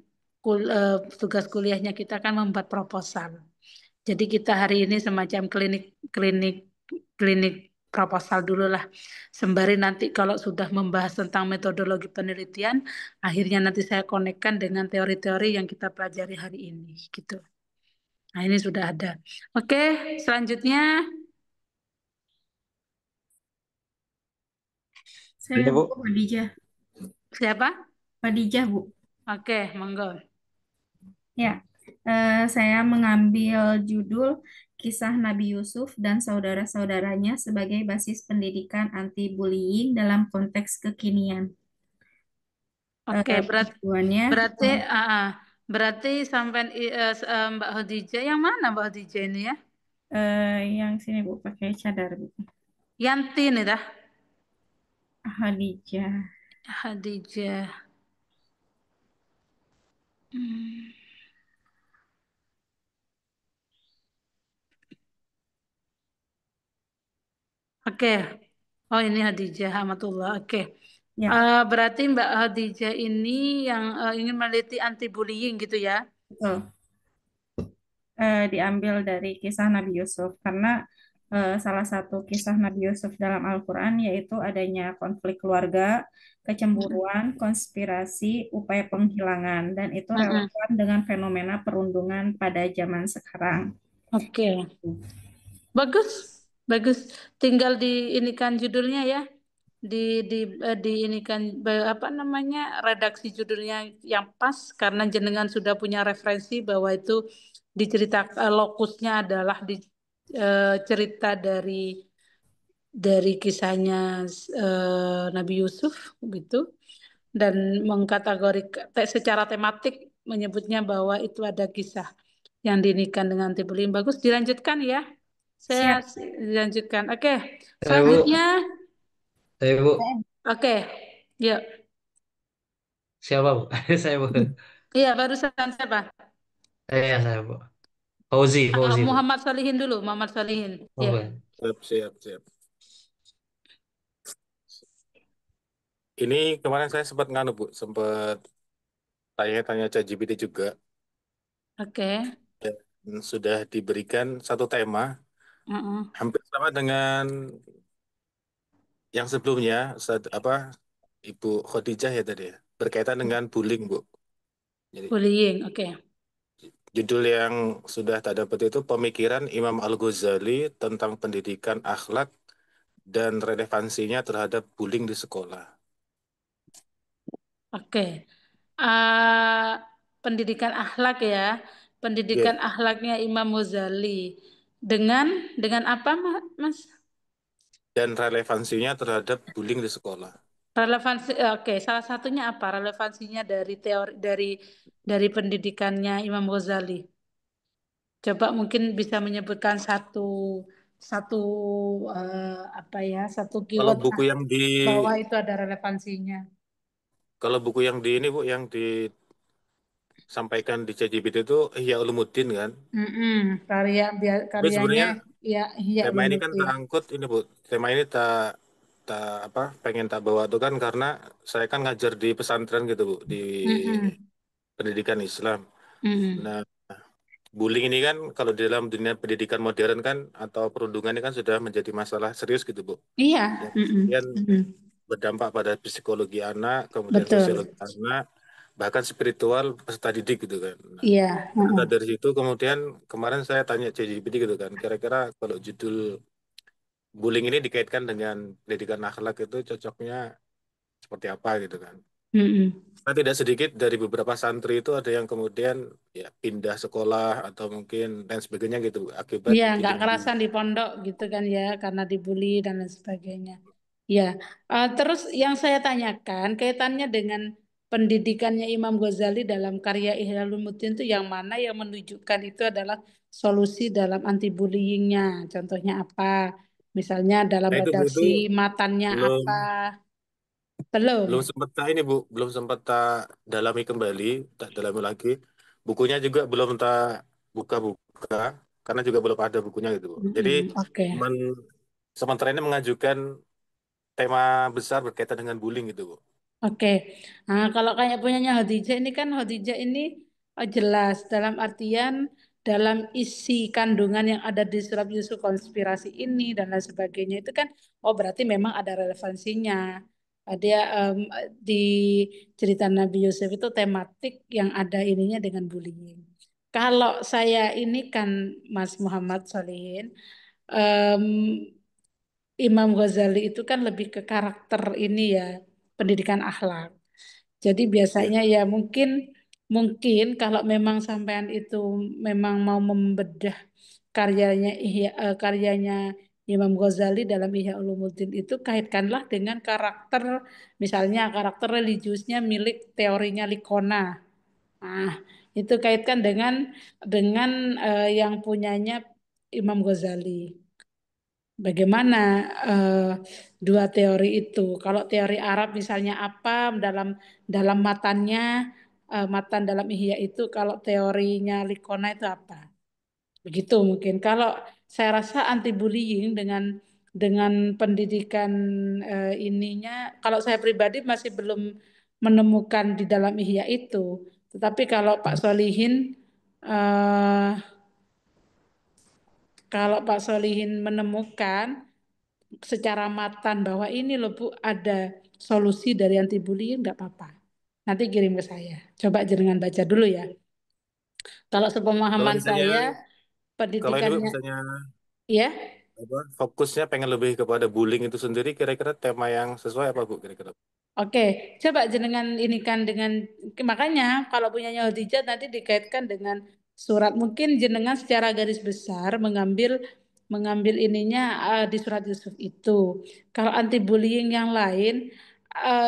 E: tugas kuliahnya kita kan membuat proposal. Jadi kita hari ini semacam klinik proposal dulu lah. Sembari nanti kalau sudah membahas tentang metodologi penelitian, akhirnya nanti saya konekkan dengan teori-teori yang kita pelajari hari ini, gitu. Nah, ini sudah ada. Oke, selanjutnya
P: Saya
Q: Bu.
P: Bu Khadijah.
E: siapa?
P: Khadijah, Bu.
E: Oke, monggo.
P: Ya, saya mengambil judul Kisah Nabi Yusuf dan saudara-saudaranya sebagai basis pendidikan anti-bullying dalam konteks kekinian.
E: Oke,
P: Tujuannya,
E: berarti sampai Mbak Khadijah yang mana Mbak Khadijah ini ya?
P: yang sini Bu, pakai cadar Bu.
E: Yanti nih dah.
P: Khadijah.
E: Khadijah. Oke. Oh, ini Khadijah Ahmadullah. Oke.
P: Ya.
E: Berarti Mbak Khadijah ini yang ingin meneliti anti bullying gitu ya?
P: Betul. Diambil dari kisah Nabi Yusuf karena salah satu kisah Nabi Yusuf dalam Al-Quran yaitu adanya konflik keluarga, kecemburuan, konspirasi, upaya penghilangan, dan itu relevan dengan fenomena perundungan pada zaman sekarang.
E: Oke. Bagus, bagus. Tinggal diinikan judulnya ya. Diinikan apa namanya, redaksi judulnya yang pas karena jenengan sudah punya referensi bahwa itu diceritakan lokusnya adalah di cerita dari kisahnya Nabi Yusuf gitu, dan mengkategorik secara tematik menyebutnya bahwa itu ada kisah yang diinikan dengan anti bullying. Bagus, dilanjutkan ya. Saya dilanjutkan. Oke, selanjutnya.
Q: Saya Bu.
E: Oke, yuk.
Q: Siapa Bu? Saya Bu.
E: Iya, barusan siapa?
Q: Saya Bu. Fauzi Bu.
E: Muhammad Salihin dulu, Muhammad Salihin.
Q: Oh,
E: Ya.
L: Siap. Ini kemarin saya sempat nganu Bu, sempat tanya-tanya ChatGPT juga.
E: Oke.
L: Dan sudah diberikan satu tema hampir sama dengan yang sebelumnya, Ibu Khadijah ya tadi ya, berkaitan dengan bullying Bu. Jadi,
E: bullying, oke.
L: Judul yang sudah tak dapat itu pemikiran Imam Al-Ghazali tentang pendidikan akhlak dan relevansinya terhadap bullying di sekolah.
E: Oke. Pendidikan akhlak ya. Pendidikan akhlaknya Imam Ghazali. Dengan apa, Mas?
L: Dan relevansinya terhadap bullying di sekolah.
E: Relevansi, oke. Salah satunya apa? Relevansinya dari teori dari pendidikannya Imam Ghazali. Coba mungkin bisa menyebutkan satu keyword
L: Kalau buku yang
E: bahwa itu ada relevansinya.
L: Kalau buku yang ini Bu, yang disampaikan di ChatGPT itu Ihya Ulumuddin kan?
E: Karyanya
L: sebenarnya
E: Ihya
L: tema ini kan
E: Ulumuddin.
L: terangkut ini Bu. Tema ini pengen tak bawa tuh kan karena saya kan ngajar di pesantren gitu Bu, di pendidikan Islam. Nah, bullying ini kan kalau di dalam dunia pendidikan modern kan atau perundungan ini kan sudah menjadi masalah serius gitu Bu.
E: Iya.
L: Kemudian berdampak pada psikologi anak, kemudian sosiologi anak, bahkan spiritual peserta didik gitu kan. Nah,
E: iya.
L: Dari situ kemudian kemarin saya tanya ChatGPT gitu kan, kira-kira kalau judul bullying ini dikaitkan dengan pendidikan akhlak itu cocoknya seperti apa gitu kan. Nah, tidak sedikit dari beberapa santri itu ada yang kemudian ya pindah sekolah atau mungkin dan sebagainya gitu akibat
E: Iya, nggak kerasan di pondok gitu kan ya, karena dibully dan lain sebagainya. Ya, terus yang saya tanyakan kaitannya dengan pendidikannya Imam Ghazali dalam karya Ihya Ulumuddin itu yang mana yang menunjukkan itu adalah solusi dalam anti bullyingnya. Contohnya apa? Misalnya dalam redaksi matannya apa?
L: Belum sempat ini Bu, belum sempat tak dalami kembali, tak dalami lagi. Bukunya juga belum tak buka-buka karena juga belum ada bukunya gitu Bu. Jadi sementara ini mengajukan tema besar berkaitan dengan bullying gitu Bu.
E: Oke. Nah, kalau kayak punyanya Khadijah ini kan Khadijah ini jelas dalam artian dalam isi kandungan yang ada di surat Yusuf konspirasi ini dan lain sebagainya itu kan, oh berarti memang ada relevansinya. Dia di cerita Nabi Yusuf itu tematik yang ada ininya dengan bullying. Kalau saya ini kan Mas Muhammad Solihin, em, Imam Ghazali itu kan lebih ke karakter ini ya, pendidikan akhlak. Jadi biasanya ya mungkin mungkin kalau memang sampean itu memang mau membedah karyanya Imam Ghazali dalam Ihya Ulumuddin itu kaitkanlah dengan karakter, misalnya karakter religiusnya milik teorinya Likona. Nah, itu kaitkan dengan yang punyanya Imam Ghazali. Bagaimana eh, dua teori itu? Kalau teori Arab misalnya apa dalam dalam matannya, matan dalam Ihya itu, kalau teorinya Likona itu apa? Begitu mungkin. Kalau saya rasa anti bullying dengan pendidikan ininya, kalau saya pribadi masih belum menemukan di dalam Ihya itu. Tetapi kalau Pak Solihin eh, kalau Pak Solihin menemukan secara matan bahwa ini loh Bu ada solusi dari anti bullying, nggak apa-apa. Nanti kirim ke saya. Coba jenengan baca dulu ya. Kalau
L: Kalau
E: sepemahaman
L: misalnya,
E: saya
L: kalau ini Bu
E: pendidikannya
L: misalnya
E: ya.
L: apa, fokusnya pengen lebih kepada bullying itu sendiri, kira-kira tema yang sesuai apa Bu kira-kira?
E: Oke, coba jenengan ini kan dengan makanya kalau punyanya Khadijah nanti dikaitkan dengan surat, mungkin jenengan secara garis besar mengambil mengambil ininya di surat Yusuf itu. Kalau anti bullying yang lain,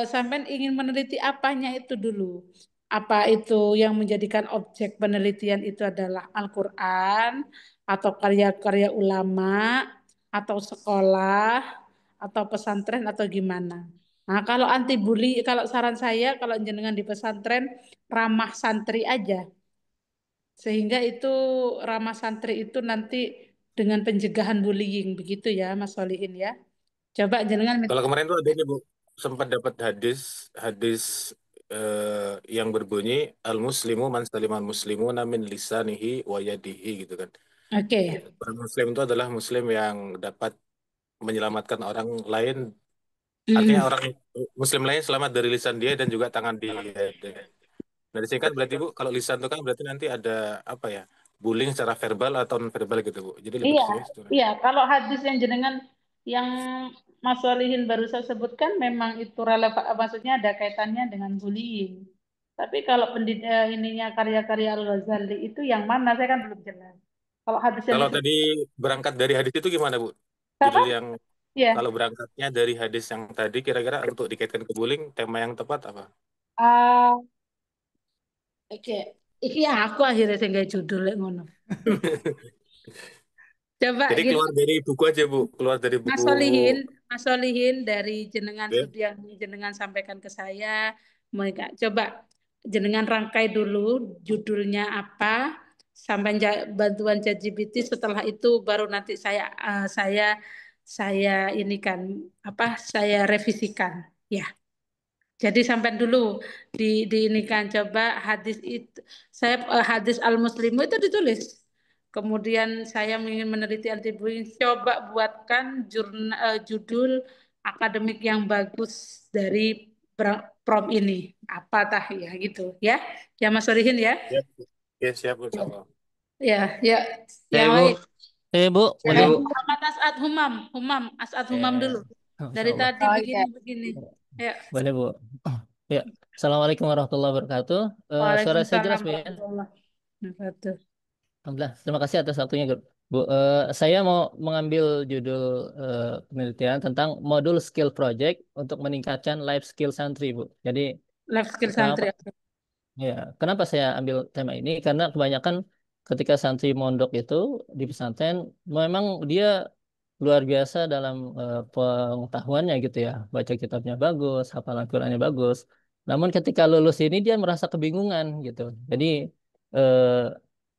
E: sampai ingin meneliti apanya itu dulu. Apa itu yang menjadikan objek penelitian itu adalah Al-Quran atau karya-karya ulama atau sekolah atau pesantren atau gimana? Nah, kalau anti bully, kalau saran saya, kalau jenengan di pesantren, ramah santri aja. Sehingga itu ramah santri itu nanti dengan pencegahan bullying, begitu ya, Mas Solihin ya. Coba jenengan
L: Kalau kemarin tuh ada ini Bu, sempat dapat hadis hadis yang berbunyi al muslimu man saliman muslimu namin lisanihi wa yadihi gitu kan.
E: Oke.
L: Orang muslim itu adalah muslim yang dapat menyelamatkan orang lain, artinya
E: Mm.
L: orang muslim lain selamat dari lisan dia dan juga tangan dia. Nah, disingkat berarti Bu, kalau lisan itu kan berarti nanti ada apa ya? Bullying secara verbal atau non verbal gitu Bu. Jadi lebih
E: Iya,
L: ke situ.
E: iya. Kalau hadis yang jenengan yang Mas Solihin baru saya sebutkan memang itu relevan, maksudnya ada kaitannya dengan bullying. Tapi kalau ininya karya-karya Al-Ghazali itu yang mana saya kan belum jelas. Kalau hadis yang
L: Kalau
E: disebut
L: tadi berangkat dari hadis itu gimana Bu?
E: apa?
L: Judul yang
E: Iya.
L: kalau berangkatnya dari hadis yang tadi kira-kira untuk dikaitkan ke bullying, tema yang tepat apa?
E: Ah, oke. Iki aku akhirnya saya nggak judul ngono. Coba
L: Jadi
E: gitu.
L: keluar dari buku aja Bu, keluar dari
E: Mas
L: buku.
E: Solihin, Mas Solihin dari jenengan
L: Ya.
E: sudah yang jenengan sampaikan ke saya, mereka coba jenengan rangkai dulu judulnya apa, sampai bantuan ChatGPT. Setelah itu baru nanti saya ini kan apa saya revisikan. Ya, jadi sampai dulu di ini kan coba hadis itu saya hadis Al-Muslimu itu ditulis. Kemudian saya ingin meneliti anti bullying, coba buatkan judul akademik yang bagus dari prom ini. Apa tah ya gitu ya. Ya Mas Solihin ya.
L: Ya, ya siap Bu, insya Allah.
E: Ya, ya. Yang
Q: Bu,
E: lain.
Q: Bu, boleh Bu.
E: Muhammad As'ad As'ad Humam dulu.
Q: Masya
E: Dari
Q: Allah.
E: tadi begini. Ya.
Q: Boleh Bu. Ya, Assalamualaikum warahmatullahi wabarakatuh. Suara saya
E: Waalaikumsalam
Q: jelas Bu ya?
E: warahmatullahi wabarakatuh.
Q: Alhamdulillah. Terima kasih atas waktunya Bu. Saya mau mengambil judul penelitian tentang modul skill project untuk meningkatkan life skill santri Bu. Jadi
E: Life skill
Q: kenapa?
E: santri.
Q: Ya, kenapa saya ambil tema ini? Karena kebanyakan ketika santri mondok itu di pesantren, memang dia luar biasa dalam pengetahuannya gitu ya. Baca kitabnya bagus, hafalan Qurannya bagus. Namun ketika lulus ini dia merasa kebingungan gitu. Jadi eh,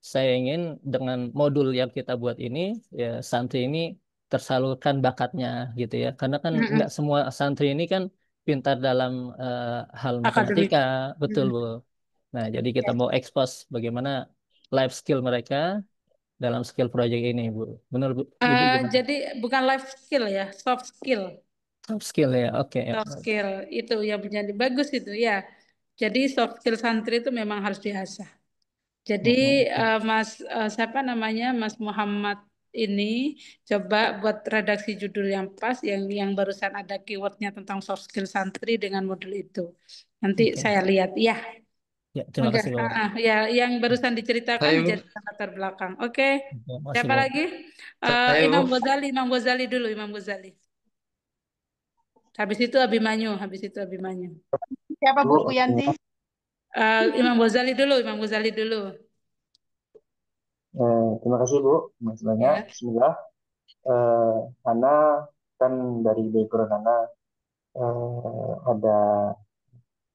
Q: saya ingin dengan modul yang kita buat ini, ya santri ini tersalurkan bakatnya gitu ya. Karena kan nggak semua santri ini kan pintar dalam hal
E: Akademik.
Q: matematika, betul Bu. Nah, jadi kita mau expose bagaimana life skill mereka dalam skill project ini, Bu. Benar, Bu? Ibu gimana?
E: Jadi bukan life skill ya, soft skill.
Q: Soft skill ya, oke.
E: Soft skill itu yang menjadi bagus itu ya. Jadi soft skill santri itu memang harus diasah. Jadi siapa namanya Mas Muhammad ini coba buat redaksi judul yang pas, yang barusan ada keywordnya tentang soft skill santri dengan model itu. Nanti
Q: Oke.
E: saya lihat ya.
Q: Ya, terima
E: Oke,
Q: kasih, Bu.
E: ya yang barusan diceritakan
I: Saya, Bu.
E: dijadikan latar belakang. Oke,
Q: Terima kasih,
E: siapa
Q: Bu.
E: lagi?
I: Saya,
E: Imam
I: Bu.
E: Ghazali, Imam Ghazali dulu, Imam Ghazali. Habis itu Abimanyu,
O: Siapa Bu Yanti?
E: Imam Ghazali dulu, Imam Ghazali dulu.
R: Terima kasih Bu, masih banyak.
E: Ya.
R: Bismillah. Ana kan dari background Ana ada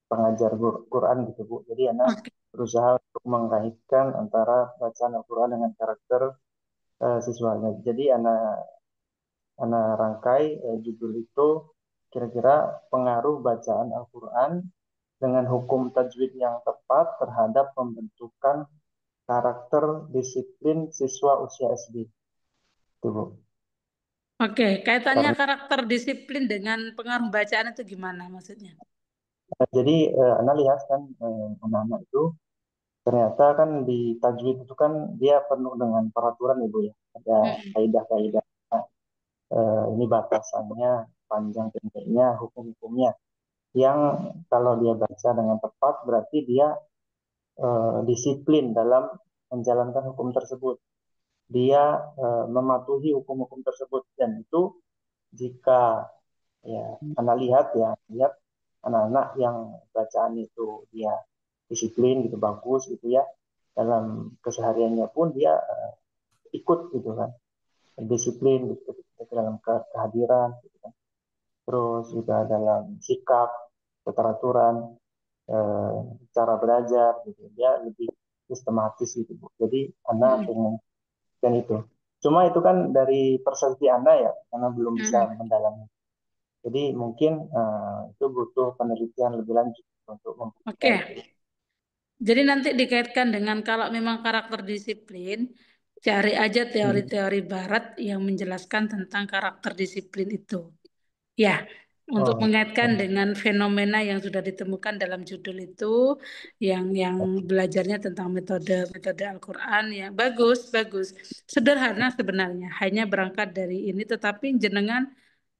R: pengajar Quran gitu Bu. Jadi Ana berusaha untuk mengkaitkan antara bacaan Al-Quran dengan karakter siswanya. Jadi Ana rangkai judul itu kira-kira pengaruh bacaan Al-Quran dengan hukum tajwid yang tepat terhadap pembentukan karakter disiplin siswa usia SD. Itu, Bu.
E: Oke, kaitannya karakter disiplin dengan pengaruh bacaan itu gimana maksudnya?
R: Jadi Anda lihat kan anak-anak itu ternyata kan di tajwid itu kan dia penuh dengan peraturan Ibu ya. Ada kaidah-kaidah. Ini batasannya, panjang pendeknya, hukum-hukumnya. Yang kalau dia baca dengan tepat berarti dia disiplin dalam menjalankan hukum tersebut. Dia mematuhi hukum-hukum tersebut dan itu jika ya Anda lihat anak-anak yang bacaan itu dia disiplin gitu bagus gitu ya dalam kesehariannya pun dia ikut gitu kan disiplin gitu dalam kehadiran gitu kan. Terus juga dalam sikap keteraturan cara belajar gitu dia lebih sistematis gitu Bu. Jadi anak pengen dan itu cuma itu kan dari persepsi Anda ya karena belum bisa mendalami. Jadi mungkin itu butuh penelitian lebih lanjut untuk membuktikan.
E: Oke. Jadi nanti dikaitkan dengan kalau memang karakter disiplin, cari aja teori-teori barat yang menjelaskan tentang karakter disiplin itu. Ya, untuk mengaitkan dengan fenomena yang sudah ditemukan dalam judul itu, yang belajarnya tentang metode Al-Quran, ya bagus. Sederhana sebenarnya, hanya berangkat dari ini, tetapi jenengan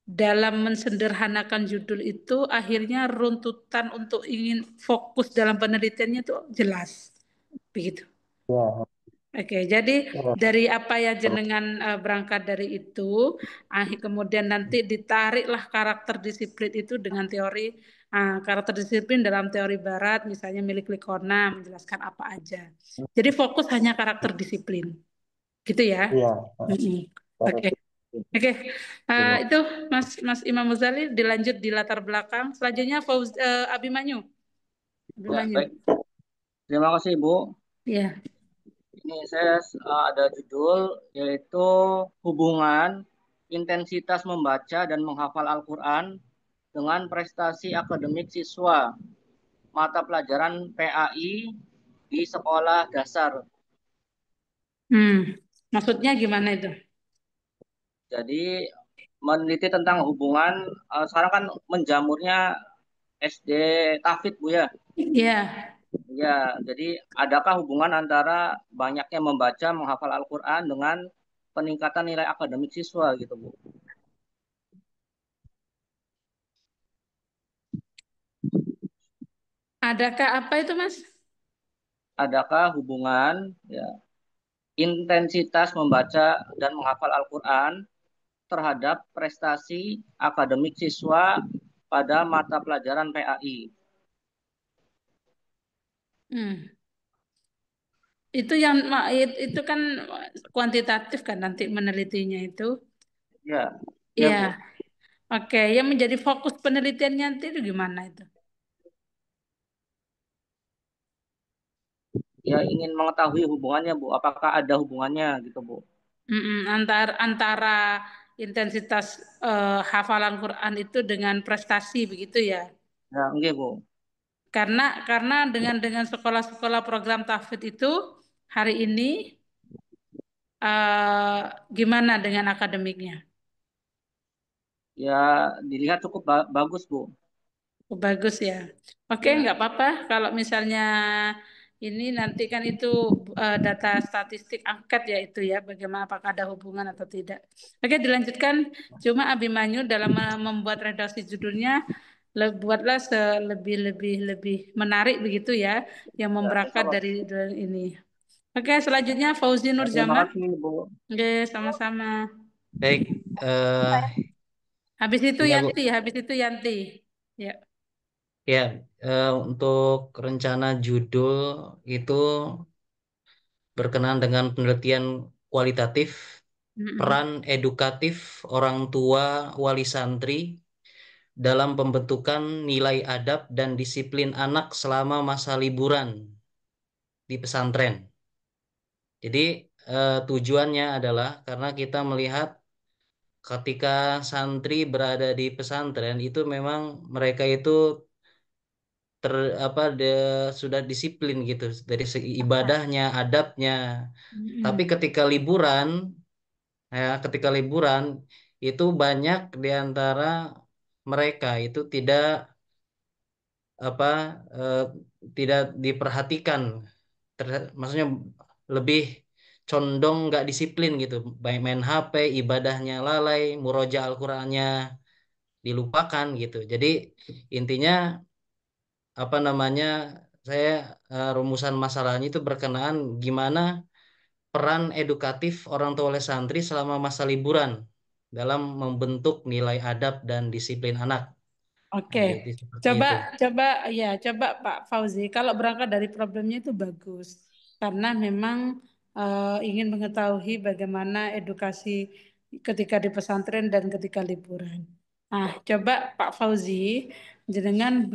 E: dalam mensederhanakan judul itu akhirnya runtutan untuk ingin fokus dalam penelitiannya itu jelas begitu. Oke, jadi dari apa yang jenengan berangkat dari itu, kemudian nanti ditariklah karakter disiplin itu dengan teori karakter disiplin dalam teori barat, misalnya milik Likona menjelaskan apa aja. Jadi fokus hanya karakter disiplin, gitu ya?
R: Iya.
E: Oke. Itu Mas Imam Ghazali dilanjut di latar belakang. Selanjutnya Abimanyu.
S: Ya, baik. Terima kasih Bu.
E: Iya.
S: Ini saya ada judul yaitu hubungan intensitas membaca dan menghafal Al-Quran dengan prestasi akademik siswa mata pelajaran PAI di sekolah dasar.
E: Maksudnya gimana itu?
S: Jadi meneliti tentang hubungan sekarang kan menjamurnya SD Tahfidz Bu ya.
E: Iya.
S: Ya, jadi adakah hubungan antara banyaknya membaca, menghafal Al-Quran dengan peningkatan nilai akademik siswa gitu Bu?
E: Adakah apa itu Mas?
S: Adakah hubungan ya intensitas membaca dan menghafal Al-Quran terhadap prestasi akademik siswa pada mata pelajaran PAI?
E: Itu itu kan kuantitatif kan nanti menelitinya itu.
S: Ya.
E: Iya. Oke, yang menjadi fokus penelitiannya nanti itu gimana itu?
S: Ya ingin mengetahui hubungannya Bu, apakah ada hubungannya gitu Bu?
E: Antara intensitas hafalan Quran itu dengan prestasi begitu ya?
S: Ya, enggak Bu.
E: Karena dengan sekolah-sekolah program tahfidz itu hari ini gimana dengan akademiknya?
S: Ya, dilihat cukup bagus, Bu.
E: Bagus ya. Oke,
S: Ya.
E: nggak apa-apa. Kalau misalnya ini nanti kan itu data statistik angket ya itu ya, bagaimana apakah ada hubungan atau tidak. Oke, dilanjutkan. Cuma Abimanyu dalam membuat redaksi judulnya buatlah lebih menarik begitu ya, yang memberatkan dari ini. Oke, selanjutnya Fauzi
S: Ya, terima
E: Nurjaman.
S: kasih, Bu.
E: Oke, sama-sama.
T: Baik,
E: Habis itu
T: ya Bu.
E: Yanti. Ya.
T: Ya, untuk rencana judul itu berkenaan dengan penelitian kualitatif, peran edukatif orang tua wali santri dalam pembentukan nilai adab dan disiplin anak selama masa liburan di pesantren. Jadi tujuannya adalah karena kita melihat ketika santri berada di pesantren itu memang mereka itu sudah disiplin gitu dari segi ibadahnya, adabnya. Tapi ketika liburan itu banyak di antara mereka itu apa eh, tidak diperhatikan, maksudnya lebih condong nggak disiplin gitu, baik main HP, ibadahnya lalai, muroja Al-Qur'annya dilupakan gitu. Jadi intinya apa namanya saya rumusan masalahnya itu berkenaan gimana peran edukatif orang tua oleh santri selama masa liburan dalam membentuk nilai adab dan disiplin anak.
E: Oke,
T: Nah, jadi seperti
E: coba
T: itu.
E: coba Pak Fauzi. Kalau berangkat dari problemnya itu bagus, karena memang ingin mengetahui bagaimana edukasi ketika di pesantren dan ketika liburan. Nah, coba Pak Fauzi, dengan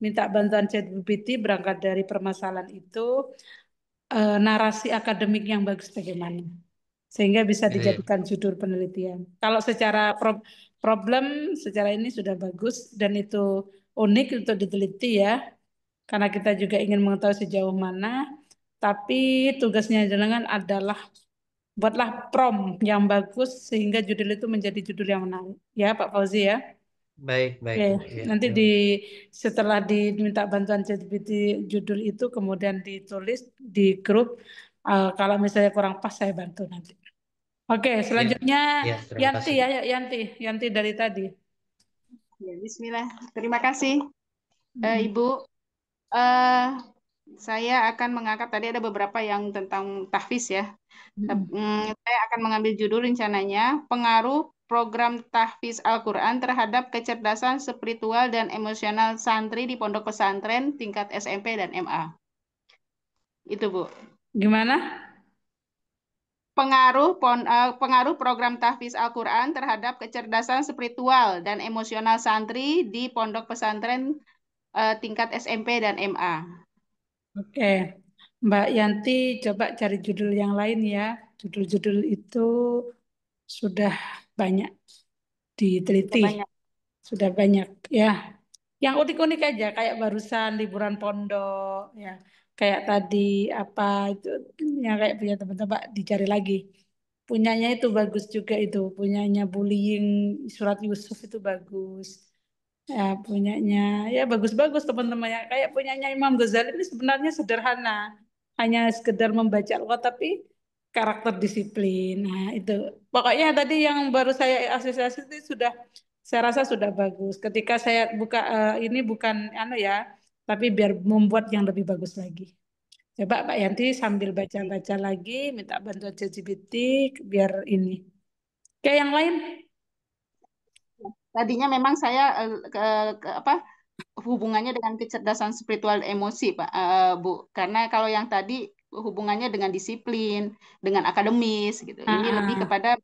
E: minta bantuan ChatGPT berangkat dari permasalahan itu, narasi akademik yang bagus bagaimana, sehingga bisa dijadikan judul penelitian. Kalau secara problem secara ini sudah bagus dan itu unik untuk diteliti ya, karena kita juga ingin mengetahui sejauh mana. Tapi tugasnya jenengan adalah buatlah prompt yang bagus sehingga judul itu menjadi judul yang menarik. Ya Pak Fauzi ya.
T: Baik,
E: Oke,
T: Bu. Ya,
E: nanti
T: ya.
E: setelah diminta bantuan ChatGPT judul itu kemudian ditulis di grup. Kalau misalnya kurang pas saya bantu nanti. Oke, selanjutnya
T: Ya, terima
E: Yanti
T: kasih.
E: ya, Yanti dari tadi.
O: Ya, Bismillah. Terima kasih, Ibu. Eh, saya akan mengangkat tadi ada beberapa yang tentang tahfiz ya. Saya akan mengambil judul rencananya pengaruh program tahfiz Al-Quran terhadap kecerdasan spiritual dan emosional santri di pondok pesantren tingkat SMP dan MA. Itu Bu.
E: Gimana?
O: Pengaruh program tahfiz Al-Quran terhadap kecerdasan spiritual dan emosional santri di pondok pesantren tingkat SMP dan MA.
E: Oke, Mbak Yanti coba cari judul yang lain ya. Judul-judul itu sudah banyak diteliti, sudah banyak ya. Yang unik-unik aja, kayak barusan liburan pondok ya, kayak tadi apa itu yang kayak punya teman-teman dicari lagi. Punyanya itu bagus juga itu, punyanya bullying surat Yusuf itu bagus. Ya, punyanya ya bagus-bagus teman-temannya. Kayak punyanya Imam Ghazali ini sebenarnya sederhana, hanya sekedar membaca Al-Quran tapi karakter disiplin. Nah, itu. Pokoknya tadi yang baru saya asosiasi itu sudah saya rasa sudah bagus. Ketika saya buka ini bukan anu ya, tapi biar membuat yang lebih bagus lagi. Coba Pak Yanti sambil baca-baca lagi, minta bantuan ChatGPT biar ini. Kayak yang lain.
O: Tadinya memang saya hubungannya dengan kecerdasan spiritual emosi, Pak, Bu. Karena kalau yang tadi hubungannya dengan disiplin, dengan akademis gitu. Ini lebih kepada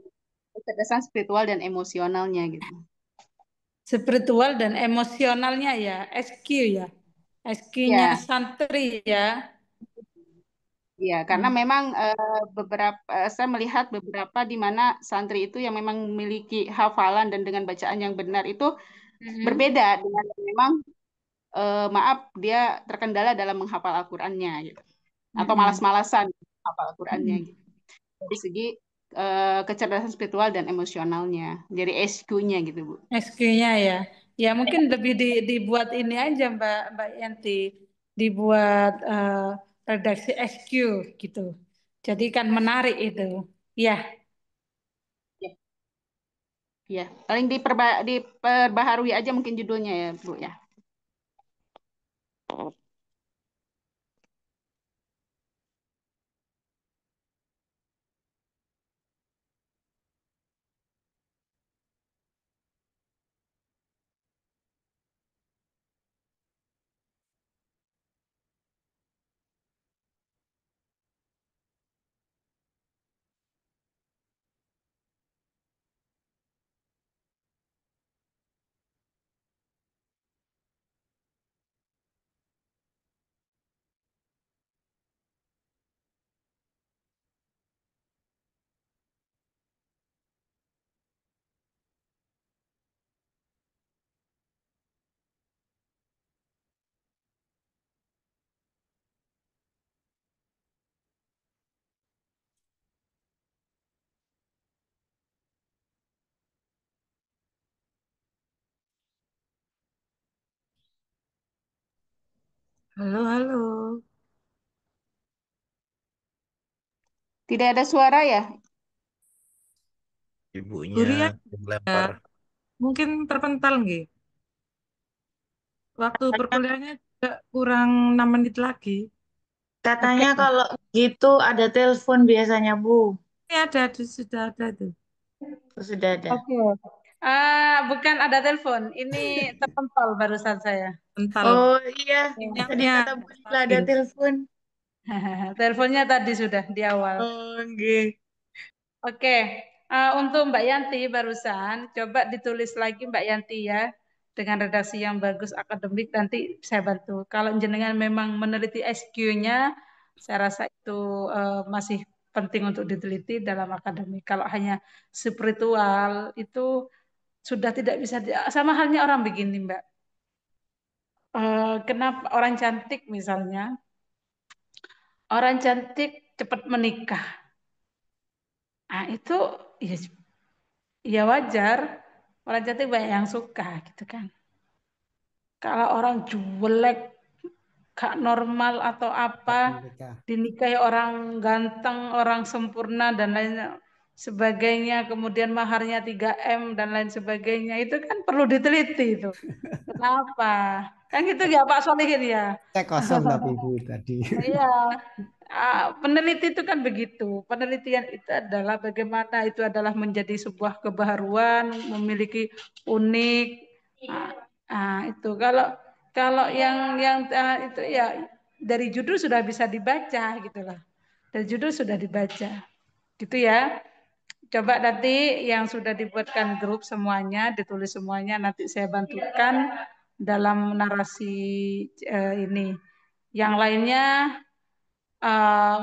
O: kecerdasan spiritual dan emosionalnya gitu.
E: Spiritual dan emosionalnya ya, SQ ya. SQ-nya
O: Ya.
E: santri ya.
O: Iya, karena memang saya melihat beberapa di mana santri itu yang memang memiliki hafalan dan dengan bacaan yang benar itu berbeda dengan yang memang maaf dia terkendala dalam menghafal Al-Qur'annya gitu.
U: atau
E: Mm-mm.
U: malas-malasan hafal Al-Qur'annya
E: Mm-mm.
U: gitu. Dari segi kecerdasan spiritual dan emosionalnya. Jadi SQ-nya gitu, Bu.
E: SQ-nya ya. Ya mungkin lebih dibuat ini aja Mbak Mbak Yanti, dibuat redaksi SQ gitu. Jadi kan menarik itu. Ya,
U: Ya, ya. Paling diperbaharui aja mungkin judulnya ya, Bu ya.
V: Halo, halo.
U: Tidak ada suara ya?
V: Bu
L: Ibunya
V: Rian,
L: lempar.
V: mungkin terpental nggih. Waktu perkuliahannya juga kurang 6 menit lagi.
O: Katanya kalau gitu ada telepon biasanya, Bu.
V: Ini sudah ada tuh.
O: Sudah ada.
E: oke. Bukan ada telepon, ini terpental barusan saya.
V: Pental
O: Oh iya, tadi
V: minyaknya
O: kata Bu Nila ada
V: stabil.
O: telepon.
E: Teleponnya tadi sudah di awal.
V: Oh, nggih.
E: Oke, untuk Mbak Yanti barusan coba ditulis lagi Mbak Yanti ya dengan redaksi yang bagus akademik nanti saya bantu. Kalau jenengan memang meneliti SQ-nya, saya rasa itu masih penting untuk diteliti dalam akademik. Kalau hanya spiritual itu sudah tidak bisa sama halnya orang begini Mbak. Kenapa orang cantik misalnya, orang cantik cepat menikah. Nah, itu ya ya wajar, orang cantik banyak yang suka gitu kan. Kalau orang jelek, gak normal atau apa, dinikahi orang ganteng, orang sempurna dan lain sebagainya, kemudian maharnya 3M dan lain sebagainya, itu kan perlu diteliti itu. Kenapa? Kan gitu ya Pak Solihin ya.
G: Cek kosong tapi Ibu tadi.
E: Iya, peneliti itu kan begitu. Penelitian itu adalah bagaimana itu adalah menjadi sebuah kebaharuan, memiliki unik. Itu kalau kalau yang itu ya dari judul sudah bisa dibaca gitu lah. Dari judul sudah dibaca, gitu ya. Coba nanti yang sudah dibuatkan grup semuanya, ditulis semuanya, nanti saya bantukan dalam narasi ini. Yang lainnya eh,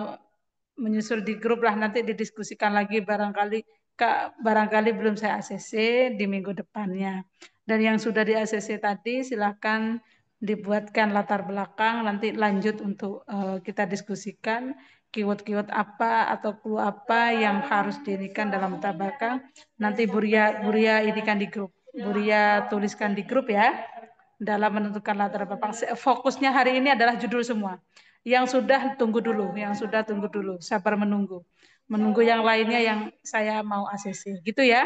E: menyusul di grup lah nanti didiskusikan lagi barangkali belum saya ACC di minggu depannya. Dan yang sudah di ACC tadi silahkan dibuatkan latar belakang nanti lanjut untuk kita diskusikan keyword-keyword apa atau clue apa yang harus diinikan dalam latar belakang. Nanti Buria inikan di grup. Buria tuliskan di grup ya dalam menentukan latar belakang. Fokusnya hari ini adalah judul semua. Yang sudah tunggu dulu, sabar menunggu. Menunggu yang lainnya yang saya mau ACC. Gitu ya.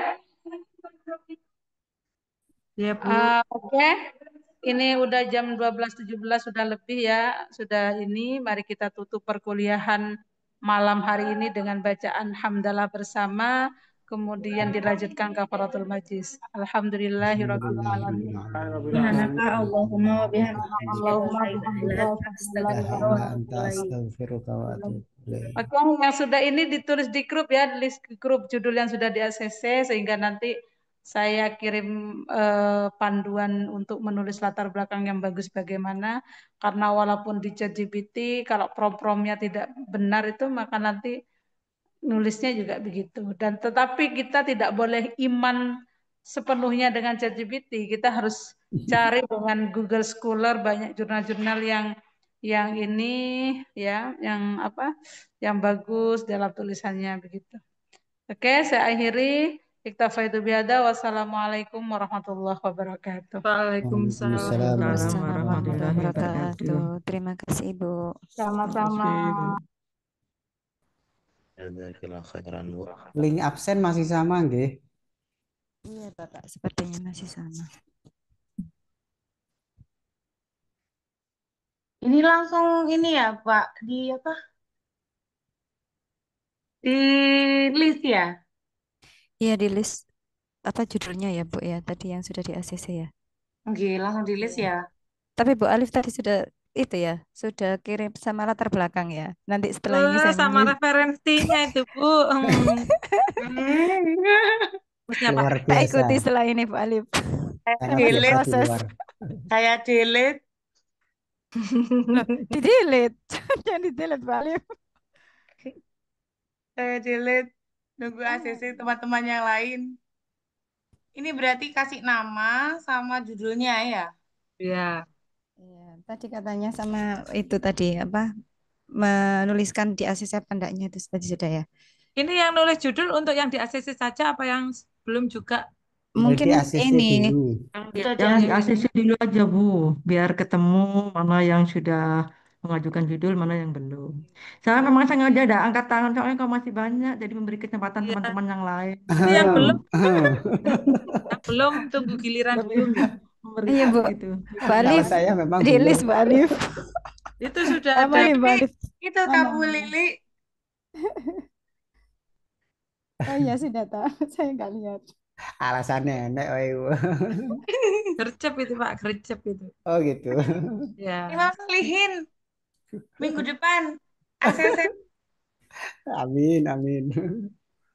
V: Ya, Bu.
E: Oke. Ini udah jam 12.17 sudah lebih ya. Sudah ini mari kita tutup perkuliahan malam hari ini dengan bacaan hamdalah bersama. Kemudian dilanjutkan kafaratul majlis. Alhamdulillahirabbil alamin.
P: Subhanaka Allahumma wa bihamdika asyhadu
E: Allahumma
P: an la ilaha illa
E: bihamdika
P: anta
E: asyhadu an la
P: astaghfiruka
E: ilaha
P: wa
G: Illa
P: atubu
G: anta
P: ilaik.
G: astaghfiruka wa atubu ilaik.
E: Oke, yang sudah ini ditulis di grup ya, list grup judul yang sudah di ACC sehingga nanti saya kirim panduan untuk menulis latar belakang yang bagus bagaimana. Karena walaupun di ChatGPT kalau prompt-promptnya tidak benar itu maka nanti nulisnya juga begitu. Dan tetapi kita tidak boleh iman sepenuhnya dengan ChatGPT. Kita harus cari dengan Google Scholar banyak jurnal-jurnal yang yang ini ya, yang apa? Yang bagus dalam tulisannya begitu. Oke, saya akhiri. Iktafaitu bihada. Wassalamualaikum warahmatullahi wabarakatuh.
V: Waalaikumsalam
G: Waalaikumsalam
V: warahmatullahi
M: Warahmatullahi
V: wabarakatuh.
M: wabarakatuh. Terima kasih Ibu.
E: Sama-sama.
K: Jazakallah khairan, Bu.
G: Link absen masih sama nggih?
M: Iya, Bapak, sepertinya masih sama.
F: Ini langsung ini ya, Pak, di apa? Di list ya?
M: Iya, di list apa judulnya ya, Bu ya, tadi yang sudah di ACC ya.
F: Oke, langsung di list
M: Iya.
F: ya.
M: Tapi Bu Alif tadi sudah itu ya, sudah kirim sama latar belakang ya. Nanti setelah ini saya
V: Sama
M: menulis.
V: referensinya itu, Bu. Terusnya, Pak.
G: Luar
M: Tak
G: biasa.
M: ikuti setelah ini Bu Alif.
F: Saya
G: Sangat
M: Masih
G: biasa di
F: delete,
M: proses.
G: luar.
F: saya delete.
M: Loh, di delete. Jangan di delete Bu Alif.
F: Saya delete. Nunggu ACC teman-teman yang lain. Ini berarti kasih nama sama judulnya ya?
V: Iya.
M: Iya, tadi katanya sama itu tadi apa? Menuliskan di ACC pendaknya itu tadi sudah ya.
V: Ini yang nulis judul untuk yang di ACC saja apa yang belum juga?
M: Mungkin
G: Di ACC
M: ini
G: dulu.
V: Yang di ACC dulu aja, Bu, biar ketemu mana yang sudah mengajukan judul, mana yang belum. Saya memang sengaja ada angkat tangan, soalnya kalau masih banyak, jadi memberi kesempatan teman-teman yang lain. Itu yang belum, yang belum tunggu giliran dulu, nggak memberi
M: iya
V: hak
M: Bu.
V: gitu.
M: Bu
G: Kalau
M: Alif
G: saya memang
M: di
G: belum.
M: list Bu Alif.
V: Itu sudah
M: Apa
V: ada.
M: nih Bu Alif?
F: Itu
M: Mana?
F: Tabu Lili.
M: Oh iya sudah tahu. Saya nggak lihat.
G: Alasannya enek,
V: Gercep itu Pak, gercep itu.
G: Oh gitu.
V: Ya.
F: Imam Solihin. Minggu depan. ACC.
G: Amin, amin.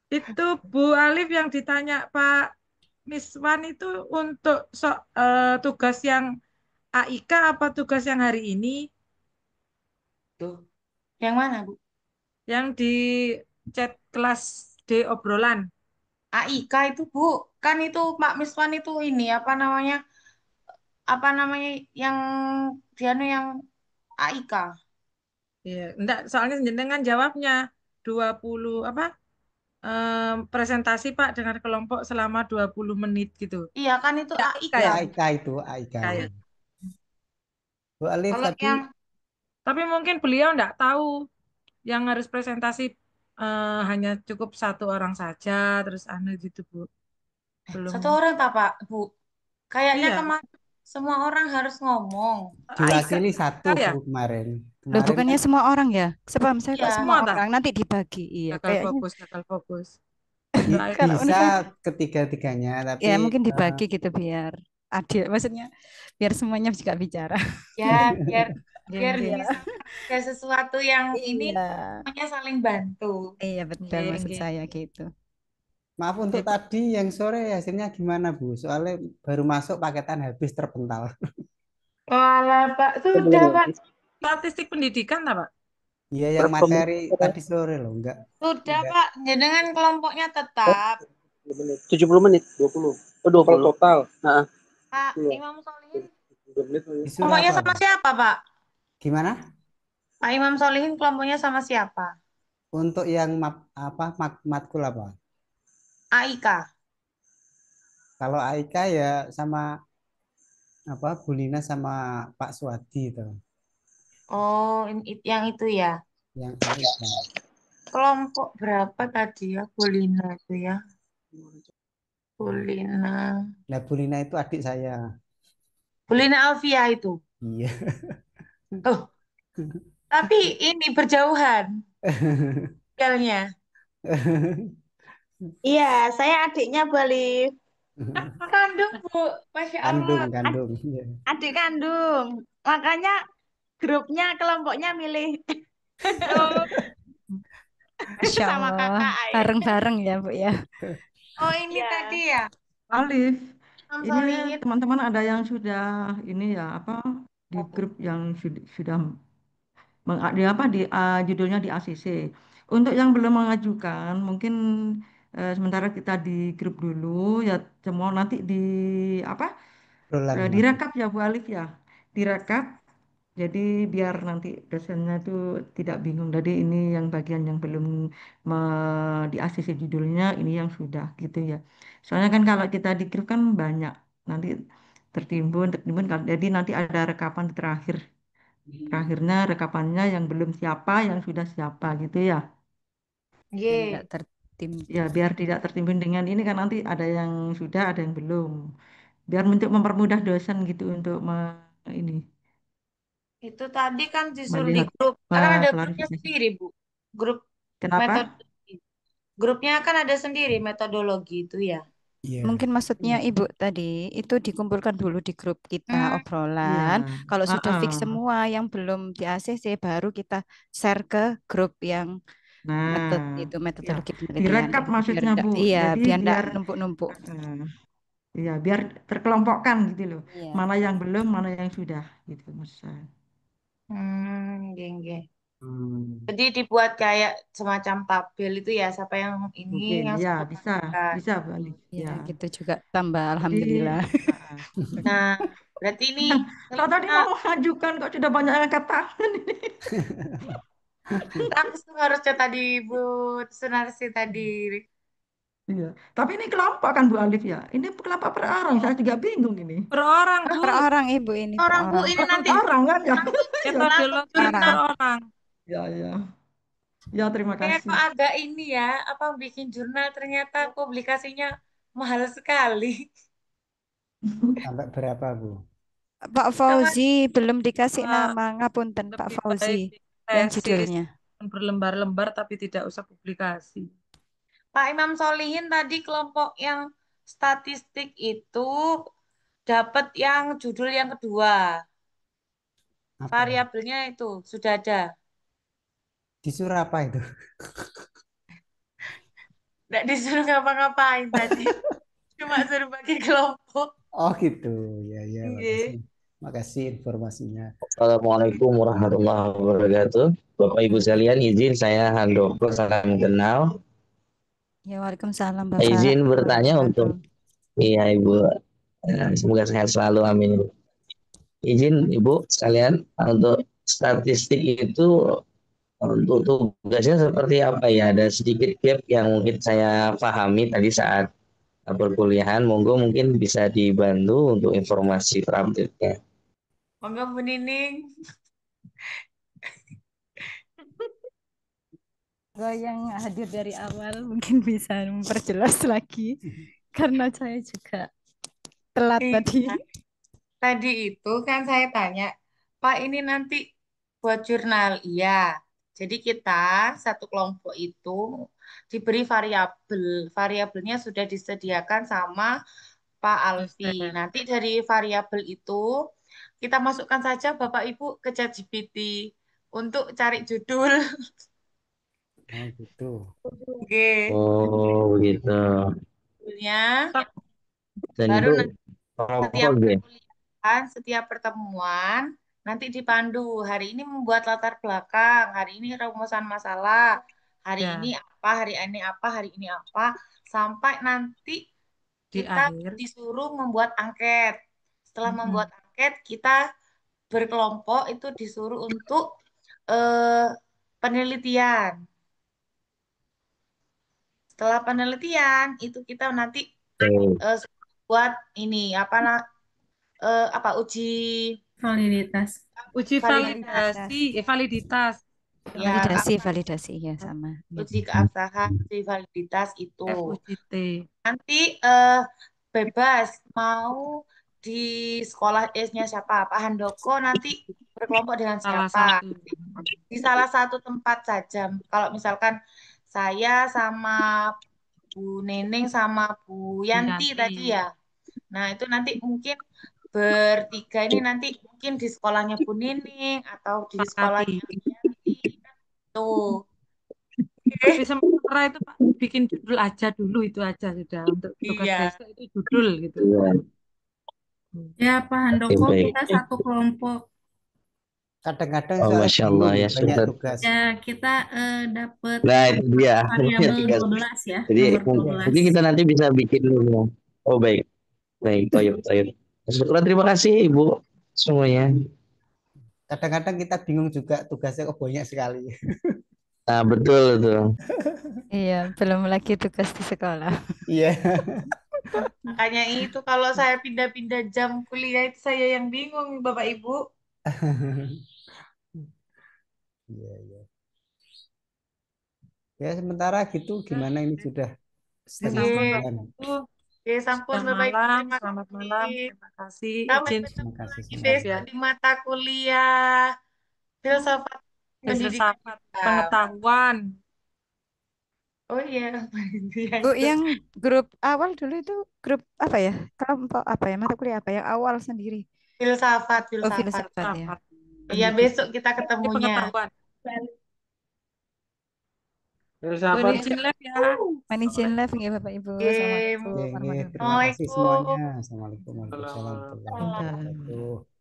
V: Itu Bu Alif yang ditanya Pak Miswan itu untuk tugas yang AIK apa tugas yang hari ini?
F: Tuh. Yang mana, Bu?
V: Yang di chat kelas D obrolan.
F: AIK itu, Bu. Kan itu Pak Miswan itu ini apa namanya? Apa namanya yang Dianu yang AIK.
V: Iya, enggak, soalnya jenengan jawabnya 20 apa? Presentasi Pak dengan kelompok selama 20 menit gitu.
F: Iya, kan itu
V: Ya,
F: AIK.
V: ya.
G: AIK itu, AIK.
V: Kayak.
G: Bu Alif
F: Kalau
G: tadi
F: yang
V: Tapi mungkin beliau enggak tahu yang harus presentasi hanya cukup satu orang saja, terus aneh gitu, Bu. Belum.
F: satu orang tak, Pak, Bu? Kayaknya
V: Iya.
F: kemarin semua orang harus ngomong.
G: diwakili satu
V: ya?
G: Bu kemarin.
M: Loh,
G: Kemarin
M: bukannya
G: kan
M: semua orang ya? Sebab saya kok
F: Iya.
M: semua
V: Semua tak?
M: orang nanti dibagi. Iya,
V: Gagal
M: kayaknya
V: fokus, gagal fokus.
M: kalau
G: bisa ketiga-tiganya, tapi
M: ya mungkin dibagi gitu biar adil. Maksudnya biar semuanya juga bicara.
F: Ya, biar
V: Iya.
F: bisa ada sesuatu yang ini
M: Iya.
F: semuanya saling bantu.
M: Iya betul
V: Iya,
M: maksud
V: iya.
M: saya gitu.
G: maaf untuk tadi yang sore hasilnya gimana Bu? Soalnya baru masuk paketan habis terpental.
F: Walah, Pak, sudah, Pak.
V: Statistik pendidikan tak, Pak?
G: Iya yang materi tadi sore loh, enggak.
F: Sudah, Pak. Jangan kelompoknya tetap.
A: 70 menit, 20. Oh, 20 total. Nah,
F: Pak
A: Iya.
F: Imam Solihin,
G: Disuruh
F: kelompoknya
G: apa,
F: sama
G: Bu?
F: siapa, Pak?
G: Gimana?
F: Pak Imam Solihin kelompoknya sama siapa?
G: Untuk yang matkul apa?
F: AIK.
G: Kalau AIK ya sama apa Bulina sama Pak Suwadi itu
F: Oh, yang itu ya.
G: yang AIK.
F: Kelompok berapa tadi ya? Bulina itu ya. Bulina.
G: Nah Bulina itu adik saya.
F: Bulina Alfia itu.
G: Iya.
F: Oh, tapi ini berjauhan. Tinggalnya.
O: Iya, saya adiknya Bu Alif.
F: Kandung, Bu. Masya Allah.
G: Kandung. Iya.
O: Adik kandung. Makanya grupnya, kelompoknya milih
M: Masya
O: sama
M: Allah,
O: kakak.
M: bareng-bareng ya Bu ya.
F: Oh, ini
O: Iya.
F: tadi ya.
V: Alif,
F: Imam
V: ini
F: Solihin.
V: teman-teman ada yang sudah ini ya apa di grup yang sudah di apa di judulnya di ACC. Untuk yang belum mengajukan, mungkin sementara kita di grup dulu ya semua nanti di apa
G: Roland.
V: direkap ya Bu Alif ya, direkap Jadi biar nanti dosennya itu tidak bingung. Jadi ini yang bagian yang belum di ACC judulnya, ini yang sudah gitu ya. Soalnya kan kalau kita di grup kan banyak nanti tertimbun. Jadi nanti ada rekapan di terakhir. Terakhirnya rekapannya yang belum siapa, yang sudah siapa gitu ya.
M: Biar
F: Nggih.
M: nggak tertimbun.
V: Ya biar tidak tertimbun dengan ini kan nanti ada yang sudah, ada yang belum. Biar untuk mempermudah dosen gitu untuk ini
F: Itu tadi kan disuruh di
V: melihat
F: grup. Kan ada grupnya
V: klarifikasi.
F: sendiri, Bu. Grup
V: Kenapa?
F: metodologi. Grupnya kan ada sendiri metodologi itu ya.
B: Iya.
M: Mungkin maksudnya Ibu tadi itu dikumpulkan dulu di grup kita
V: Iya.
M: obrolan. Kalau sudah fix
V: Ah-ah.
M: semua yang belum di ACC baru kita share ke grup yang
V: Nah, ya
M: metodologi penelitian.
V: direkap
M: Biar
V: maksudnya
M: enggak,
V: Bu.
M: iya,
V: Jadi
M: biar enggak
V: biar
M: numpuk-numpuk.
V: ya biar terkelompokkan gitu loh.
M: Iya.
V: Mana yang belum, mana yang sudah gitu maksud saya.
F: Nggih, nggih.
B: Hmm.
F: Jadi dibuat kayak semacam tabel itu ya, siapa yang ini,
V: Mungkin
F: yang
V: ya
F: sudah
V: bisa
F: mengajukan.
V: Bu Alif.
M: Ya,
V: Ya.
M: gitu juga tambah
V: Jadi
M: alhamdulillah.
F: Nah, berarti ini
V: kalau tadi mau mengajukan kok sudah banyak yang angkat tangan ini.
F: langsung harusnya tadi Bu Sunarsi tadi.
V: Iya. Tapi ini kelompok kan Bu Alif ya. Ini kelompok per orang. Saya juga bingung ini.
J: Per orang, Bu.
M: Per orang Ibu ini, per
F: Orang Bu
M: orang.
F: ini nanti
V: Orang kan ya.
J: Metodologi per
F: jurnal.
J: orang.
V: Ya ya. Ya terima
F: Kayak
V: kasih.
F: kok agak ini ya, apa bikin jurnal ternyata publikasinya mahal sekali.
B: Sampai berapa, Bu?
M: Pak Fauzi belum dikasih nama, ngapunten Pak
J: Lebih
M: Fauzi
J: baik
M: yang
J: tesis
M: judulnya.
J: berlembar-lembar tapi tidak usah publikasi.
F: Pak Imam Solihin tadi kelompok yang statistik itu dapat yang judul yang kedua. Variabelnya itu sudah ada.
B: Disuruh apa itu?
F: Nggak disuruh ngapa-ngapain tadi. Cuma suruh bagi kelompok.
B: Oh gitu, ya ya.
F: Nggih.
B: Makasih informasinya.
C: Assalamualaikum warahmatullahi wabarakatuh. Bapak Ibu sekalian, izin saya Handoko, salam kenal.
M: Ya, waalaikumsalam Bapak.
C: Izin bertanya untuk iya Ibu, semoga sehat selalu, amin. Izin Ibu sekalian, untuk statistik itu untuk tugasnya seperti apa ya? Ada sedikit gap yang mungkin saya pahami tadi saat perkuliahan. Monggo mungkin bisa dibantu untuk informasi terupdate-nya.
F: Monggo Bu Nining.
M: Kalau yang hadir dari awal mungkin bisa memperjelas lagi karena saya juga telat tadi.
F: Tadi itu kan saya tanya, Pak ini nanti buat jurnal, iya. Jadi kita satu kelompok itu diberi variabel. Variabelnya sudah disediakan sama Pak Alfi. Nanti dari variabel itu kita masukkan saja Bapak Ibu ke ChatGPT untuk cari judul.
B: Oh gitu.
F: Oke.
C: Oh begitu.
F: Judulnya.
C: Dan
F: Baru
C: itu
F: nanti
C: kelompok ya.
F: setiap pertemuan nanti dipandu. Hari ini membuat latar belakang, hari ini rumusan masalah, hari ini apa, hari ini apa, sampai nanti kita disuruh membuat angket. Setelah membuat angket, kita berkelompok itu disuruh untuk penelitian. Setelah penelitian itu kita nanti buat ini apa uji
P: Validitas.
J: Uji validitas.
F: Ya,
M: Validasi ya sama.
F: uji keabsahan, uji validitas itu.
J: FUJT.
F: Nanti bebas mau di sekolah S-nya siapa, Pak Handoko nanti berkelompok dengan siapa. Di salah satu tempat saja. Kalau misalkan saya sama Bu Neneng sama Bu Yanti tadi ya. Nah, itu nanti mungkin bertiga ini nanti mungkin di sekolahnya Bu Nining atau di sekolahnya Bu Yanti. Tuh.
J: Tapi sementara itu Pak bikin judul aja dulu, itu aja sudah untuk tugas besok itu judul gitu.
P: Ya Pak Handoko, kita satu kelompok.
B: Kadang-kadang
C: Masya Allah ya
B: banyak
C: sudah.
B: tugas.
P: Ya kita dapat
C: Nah itu dia.
P: variabel 12 ya.
C: Jadi
P: Nomor 12.
C: mungkin kita nanti bisa bikin dulu. Oh baik, baik, toyib. Syukur, terima kasih Ibu semuanya.
B: Kadang-kadang kita bingung juga tugasnya kok banyak sekali.
C: Nah, betul tuh.
M: Iya, belum lagi tugas di sekolah.
B: Iya.
F: Makanya itu kalau saya pindah-pindah jam kuliah itu saya yang bingung, Bapak Ibu.
B: Iya, iya. Ya, sementara gitu gimana ini sudah setengah
F: Oke,
J: Sampun, Bapak
B: 9.
J: Ibu.
F: oke, sampun
J: Sudah
F: Bapak Ibu,
J: malam,
F: terima
J: selamat
F: kasih.
J: malam. Terima kasih.
F: Sampai
J: Izin
F: ketemu
B: Terima kasih
F: lagi
B: semua.
J: maaf
F: besok
J: ya.
F: di mata kuliah filsafat pendidikan
J: Filsafat
F: Islam.
J: pengetahuan.
F: Oh iya, iya
M: Bu,
F: itu.
M: yang grup awal dulu itu grup apa ya? Kelompok apa ya? Mata kuliah apa? Yang awal sendiri.
F: Filsafat,
M: Oh,
F: filsafat.
M: filsafat ya.
J: Filsafat
F: Iya,
J: pendidikan.
F: besok kita
J: Ini
F: ketemunya.
J: pengetahuan.
A: Filsafat.
J: Mohon izin live ya.
M: Managing live ya Bapak Ibu.
F: Oke,
M: Assalamualaikum
B: Oke,
M: warahmatullahi
B: terima kasih semuanya.
F: Assalamualaikum.
B: Assalamualaikum warahmatullahi
A: Salam.
B: wabarakatuh.